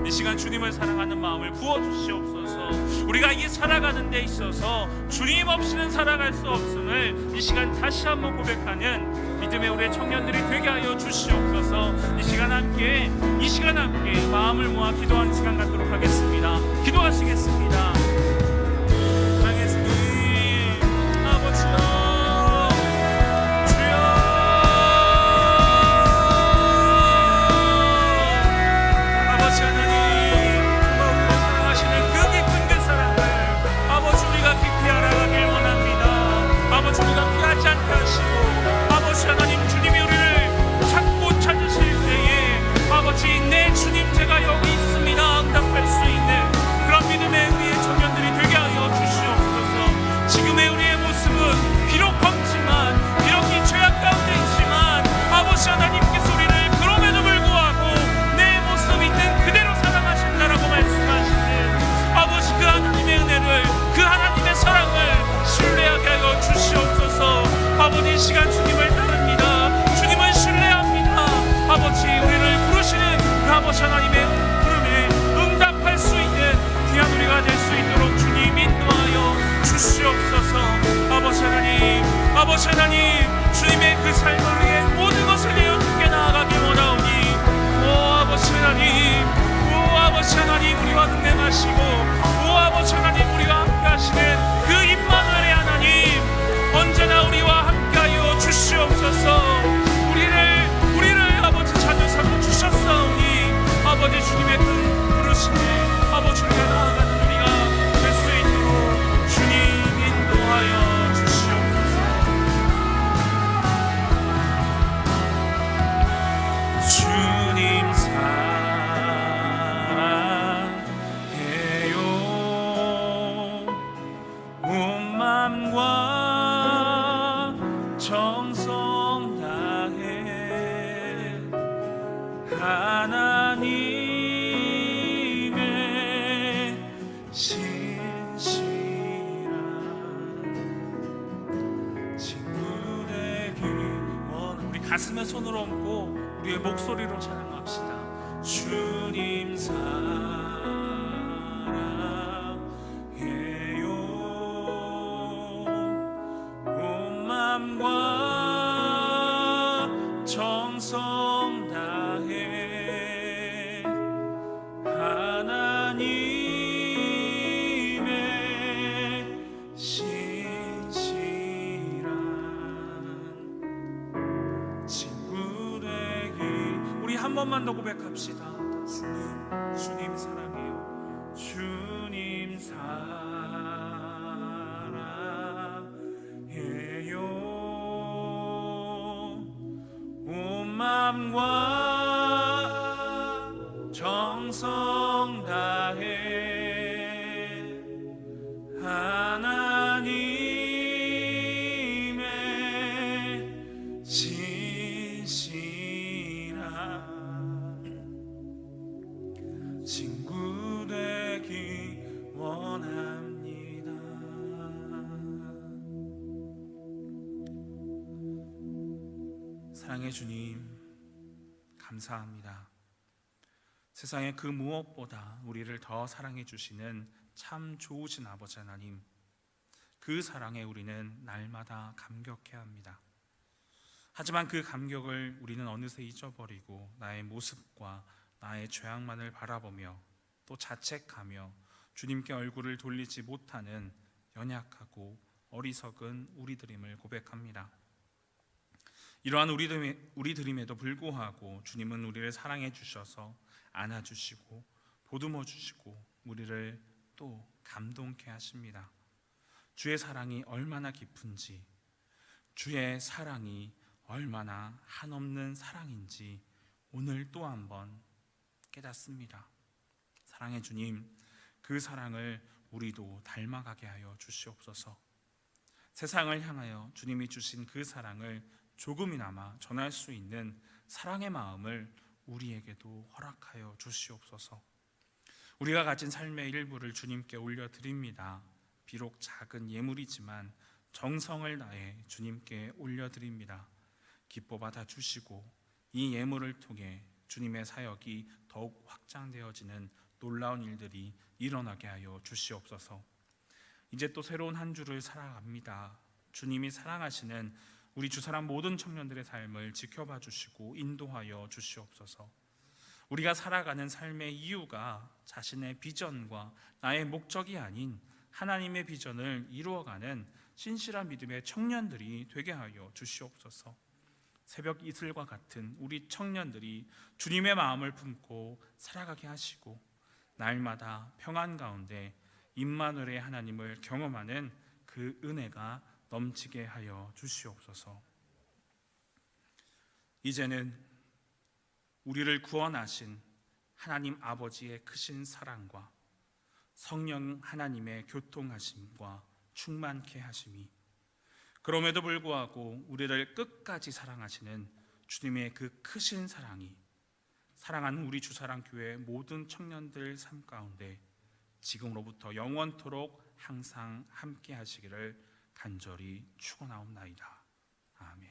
Speaker 2: 이 시간 주님을 사랑하는 마음을 부어주시옵소서. 우리가 이 살아가는 데 있어서 주님 없이는 살아갈 수 없음을 이 시간 다시 한번 고백하는 믿음의 우리 청년들이 되게 하여 주시옵소서. 이 시간 함께 마음을 모아 기도하는 시간 갖도록 하겠습니다. 기도하시겠습니다. 사랑해 주님 아버지여, 주여 아버지 하나님, 정말 우리를 사랑하시는 그 깊은 그 사랑을 아버지 우리가 깊이 알아가길 원합니다. 아버지 우리가 피하지 않게 하시고 아버지 하나님, 주님이 우리를 찾고 찾으실 때에 아버지 내 주님 제가 여기 있습니다 응답할 수 있는 그런 믿음의 우리의 청년들이 되게 하여 주시옵소서. 지금의 우리의 모습은 비록 검지만, 비록 이 죄악 가운데 있지만 아버지 하나님께서 우리를 그럼에도 불구하고 내 모습 있는 그대로 사랑하신다라고 말씀하시는 아버지 그 하나님의 은혜를, 그 하나님의 사랑을 신뢰하게 하여 주시옵소서. 아버지 이 시간 주님을 따릅니다. 주님을 신뢰합니다. 아버지 우리를 부르시는 그 아버지 하나님의 주시옵소서. 아버지 하나님, 아버지 하나님, 주님의 그 삶을 위해 모든 것을 내어 주께 나아가기 원하오니 오 아버지 하나님, 오 아버지 하나님, 우리와 동행하시고 오 아버지 하나님, 우리와 함께 하시는 그 임마누엘의 하나님 언제나 우리와 함께하여 주시옵소서. 우리를 아버지 자녀 삼아 주셨사오니 아버지 주님의 그 부르심에 아버지 우리가 나아가는 우리가 될 수 있도록 주님 인도하여 주시옵소서. 주님 사랑해요. 온 맘과 정성 다해 하나님의 신실한 친구 되기 원합니다. 우리 가슴에 손을 얹고 우리의 목소리로 찬양합시다. 주님 사랑해요. 온 맘과 정성 다해 하나님의 신실한 친구 되기. 우리 한 번만 더 고백합시다. 주님 사랑해요. 주님 사랑해요. 온 맘과 정성 다해 하나님의 신실한 친구 되기 원합니다. 사랑의 주님, 감사합니다. 세상의 그 무엇보다 우리를 더 사랑해 주시는 참 좋으신 아버지 하나님, 그 사랑에 우리는 날마다 감격해야 합니다. 하지만 그 감격을 우리는 어느새 잊어버리고 나의 모습과 나의 죄악만을 바라보며 또 자책하며 주님께 얼굴을 돌리지 못하는 연약하고 어리석은 우리들임을 고백합니다. 이러한 우리들임에도 불구하고 주님은 우리를 사랑해 주셔서 안아주시고 보듬어 주시고 우리를 또 감동케 하십니다. 주의 사랑이 얼마나 깊은지, 주의 사랑이 얼마나 한없는 사랑인지 오늘 또 한번 깨닫습니다. 사랑의 주님, 그 사랑을 우리도 닮아가게 하여 주시옵소서. 세상을 향하여 주님이 주신 그 사랑을 조금이나마 전할 수 있는 사랑의 마음을 우리에게도 허락하여 주시옵소서. 우리가 가진 삶의 일부를 주님께 올려드립니다. 비록 작은 예물이지만 정성을 다해 주님께 올려드립니다. 기뻐 받아주시고 이 예물을 통해 주님의 사역이 더욱 확장되어지는 놀라운 일들이 일어나게 하여 주시옵소서. 이제 또 새로운 한 주를 살아갑니다. 주님이 사랑하시는 우리 주사람 모든 청년들의 삶을 지켜봐 주시고 인도하여 주시옵소서. 우리가 살아가는 삶의 이유가 자신의 비전과 나의 목적이 아닌 하나님의 비전을 이루어가는 신실한 믿음의 청년들이 되게 하여 주시옵소서. 새벽 이슬과 같은 우리 청년들이 주님의 마음을 품고 살아가게 하시고 날마다 평안 가운데 임마누엘의 하나님을 경험하는 그 은혜가 넘치게 하여 주시옵소서. 이제는 우리를 구원하신 하나님 아버지의 크신 사랑과 성령 하나님의 교통하심과 충만케 하심이, 그럼에도 불구하고 우리를 끝까지 사랑하시는 주님의 그 크신 사랑이 사랑하는 우리 주사랑교회 모든 청년들 삶 가운데 지금으로부터 영원토록 항상 함께 하시기를 간절히 축원하옵나이다. 아멘.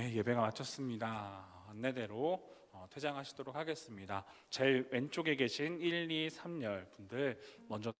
Speaker 2: 네, 예배가 마쳤습니다. 안내대로 퇴장하시도록 하겠습니다. 제일 왼쪽에 계신 1, 2, 3열 분들 먼저